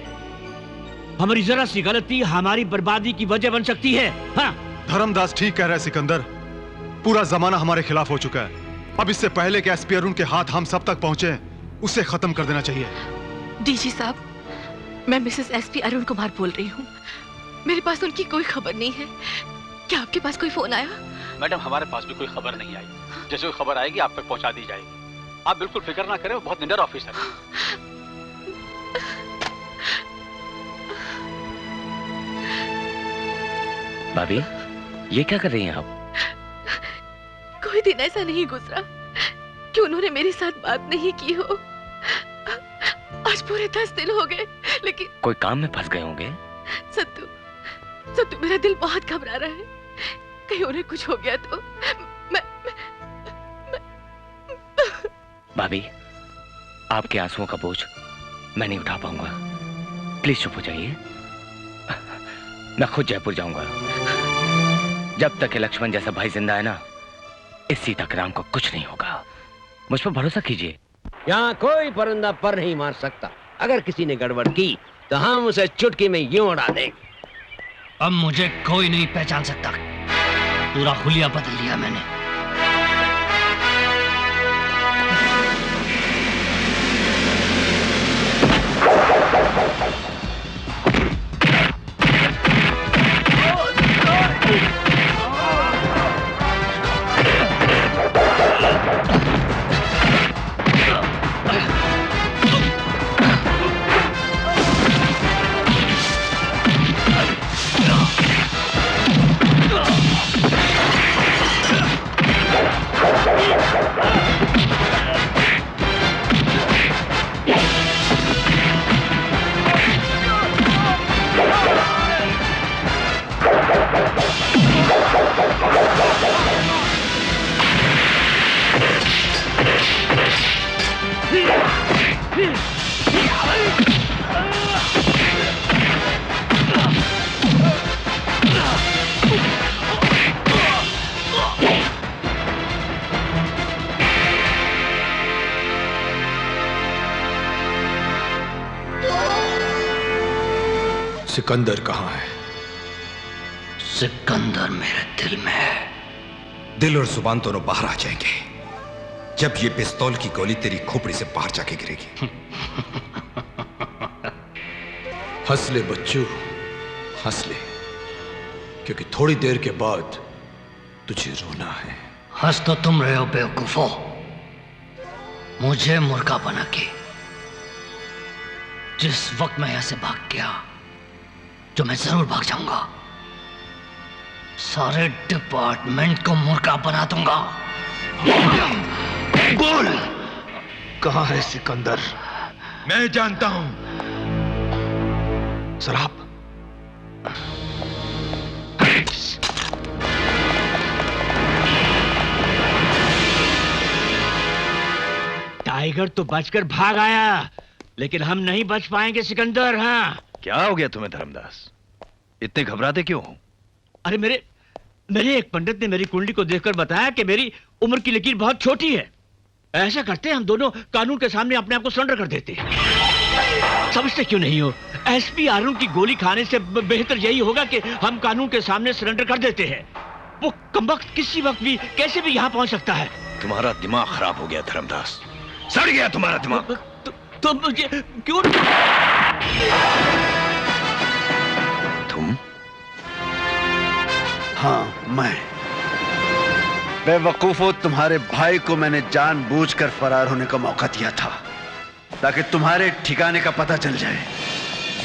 हमारी जरा सी गलती हमारी बर्बादी की वजह बन सकती है। हाँ। धर्मदास ठीक कह रहा है सिकंदर। पूरा जमाना हमारे खिलाफ हो चुका है। अब इससे पहले कि एसपी अरुण के हाथ हम सब तक पहुंचे, उसे खत्म कर देना चाहिए। डीजी साहब, मैं मिसेस एसपी अरुण कुमार बोल रही हूँ। मेरे पास उनकी कोई खबर नहीं है। क्या आपके पास कोई फोन आया? मैडम, हमारे पास भी कोई खबर नहीं आई। जैसे कोई खबर आएगी आप तक पहुंचा दी जाएगी। आप बिल्कुल फिक्र ना करें, वो बहुत निडर ऑफिसर है। भाभी, ये क्या कर रही हैं आप? कोई दिन ऐसा नहीं गुजरा कि उन्होंने मेरे साथ बात नहीं की हो। आज पूरे 10 दिन हो गए, लेकिन कोई काम में फंस गए होंगे। सत्तू, मेरा दिल बहुत घबरा रहा है। कहीं उन्हें कुछ हो गया तो मैं भाभी, आपके आंसुओं का बोझ मैं नहीं उठा पाऊंगा। प्लीज चुप हो जाइए। मैं खुद जयपुर जाऊंगा। जब तक ये लक्ष्मण जैसा भाई जिंदा है ना, इस सीता के राम को कुछ नहीं होगा। मुझ पर भरोसा कीजिए। यहाँ कोई परिंदा पर नहीं मार सकता। अगर किसी ने गड़बड़ की तो हम उसे चुटकी में यूं उड़ा देंगे। अब मुझे कोई नहीं पहचान सकता। पूरा हुलिया बदल लिया मैंने। सिकंदर कहां है? सिकंदर मेरे दिल में है। दिल और जुबान दोनों बाहर आ जाएंगे जब ये पिस्तौल की गोली तेरी खोपड़ी से बाहर जाके गिरेगी। हंस ले बच्चू, हंस ले, क्योंकि थोड़ी देर के बाद तुझे रोना है। हंस तो तुम रहे हो बेवकूफो, मुझे मुर्गा बना के। जिस वक्त मैं यहां से भाग गया, जो मैं जरूर भाग जाऊंगा, सारे डिपार्टमेंट को मुर्गा बना दूंगा। बोल, कहां है सिकंदर? मैं जानता हूं। शराब। टाइगर तो बचकर भाग आया, लेकिन हम नहीं बच पाएंगे सिकंदर। हाँ, क्या हो गया तुम्हें धर्मदास? इतने घबराते क्यों हो? अरे मेरे एक पंडित ने मेरी कुंडली को देखकर बताया कि मेरी उम्र की लकीर बहुत छोटी है। ऐसा करते हम दोनों कानून के सामने अपने आप को सरेंडर कर देते हैं। समझते क्यों नहीं हो? एसपी अरुण की गोली खाने से बेहतर यही होगा कि हम कानून के सामने सरेंडर कर देते हैं। वो कमबख्त किसी वक्त भी कैसे भी यहाँ पहुंच सकता है। तुम्हारा दिमाग खराब हो गया धर्मदास, सड़ गया तुम्हारा दिमाग। तो मुझे क्यों? तुम? हाँ, मैं। बेवकूफो, तुम्हारे भाई को मैंने जानबूझकर फरार होने का मौका दिया था ताकि तुम्हारे ठिकाने का पता चल जाए।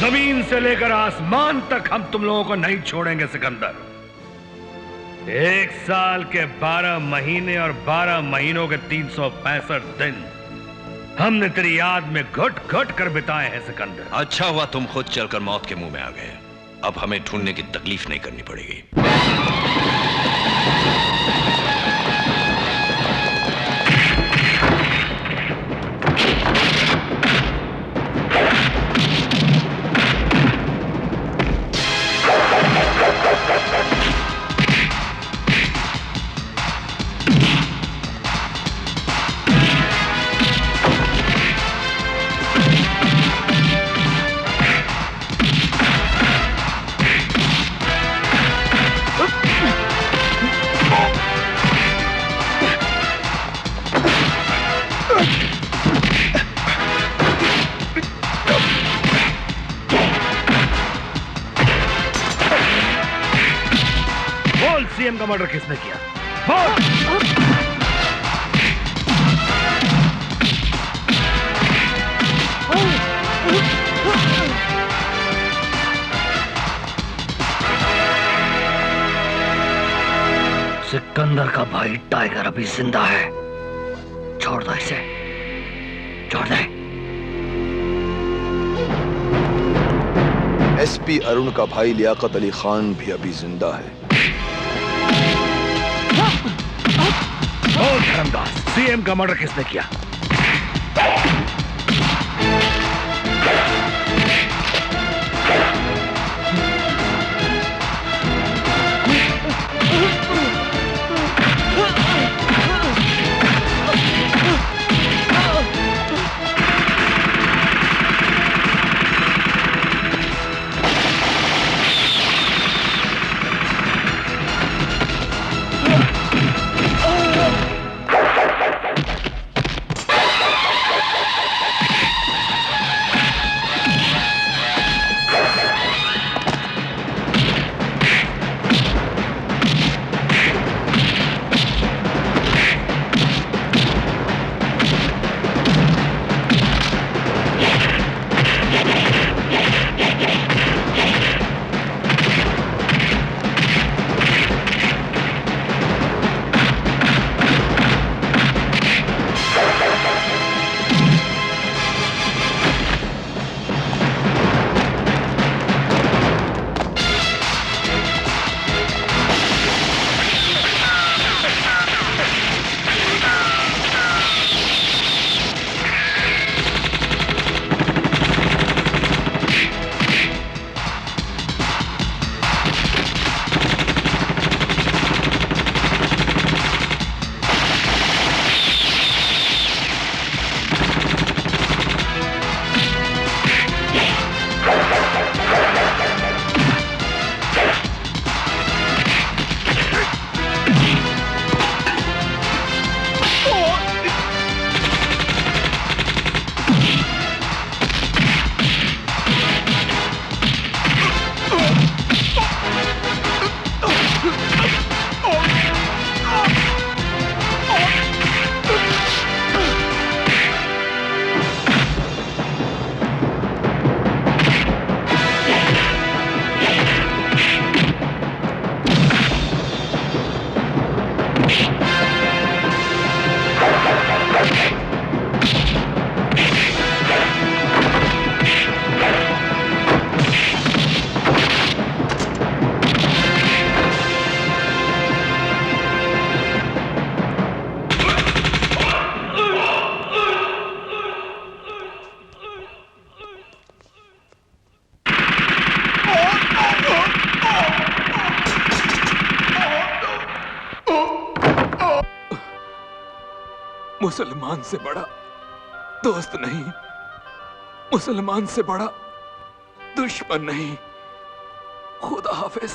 जमीन से लेकर आसमान तक हम तुम लोगों को नहीं छोड़ेंगे सिकंदर। 1 साल के 12 महीने और 12 महीनों के 365 दिन हमने तेरी याद में घुट घुट कर बिताए हैं सिकंदर। अच्छा हुआ तुम खुद चलकर मौत के मुंह में आ गए। अब हमें ढूंढने की तकलीफ नहीं करनी पड़ेगी। सीएम का मर्डर किसने किया? बोल। सिकंदर का भाई टाइगर अभी जिंदा है। छोड़ दो इसे, छोड़ दे। एसपी अरुण का भाई लियाकत अली खान भी अभी जिंदा है। बोल धर्मदास, सीएम का मर्डर किसने किया? मुसलमान से बड़ा दोस्त नहीं, मुसलमान से बड़ा दुश्मन नहीं। खुदा हाफिज।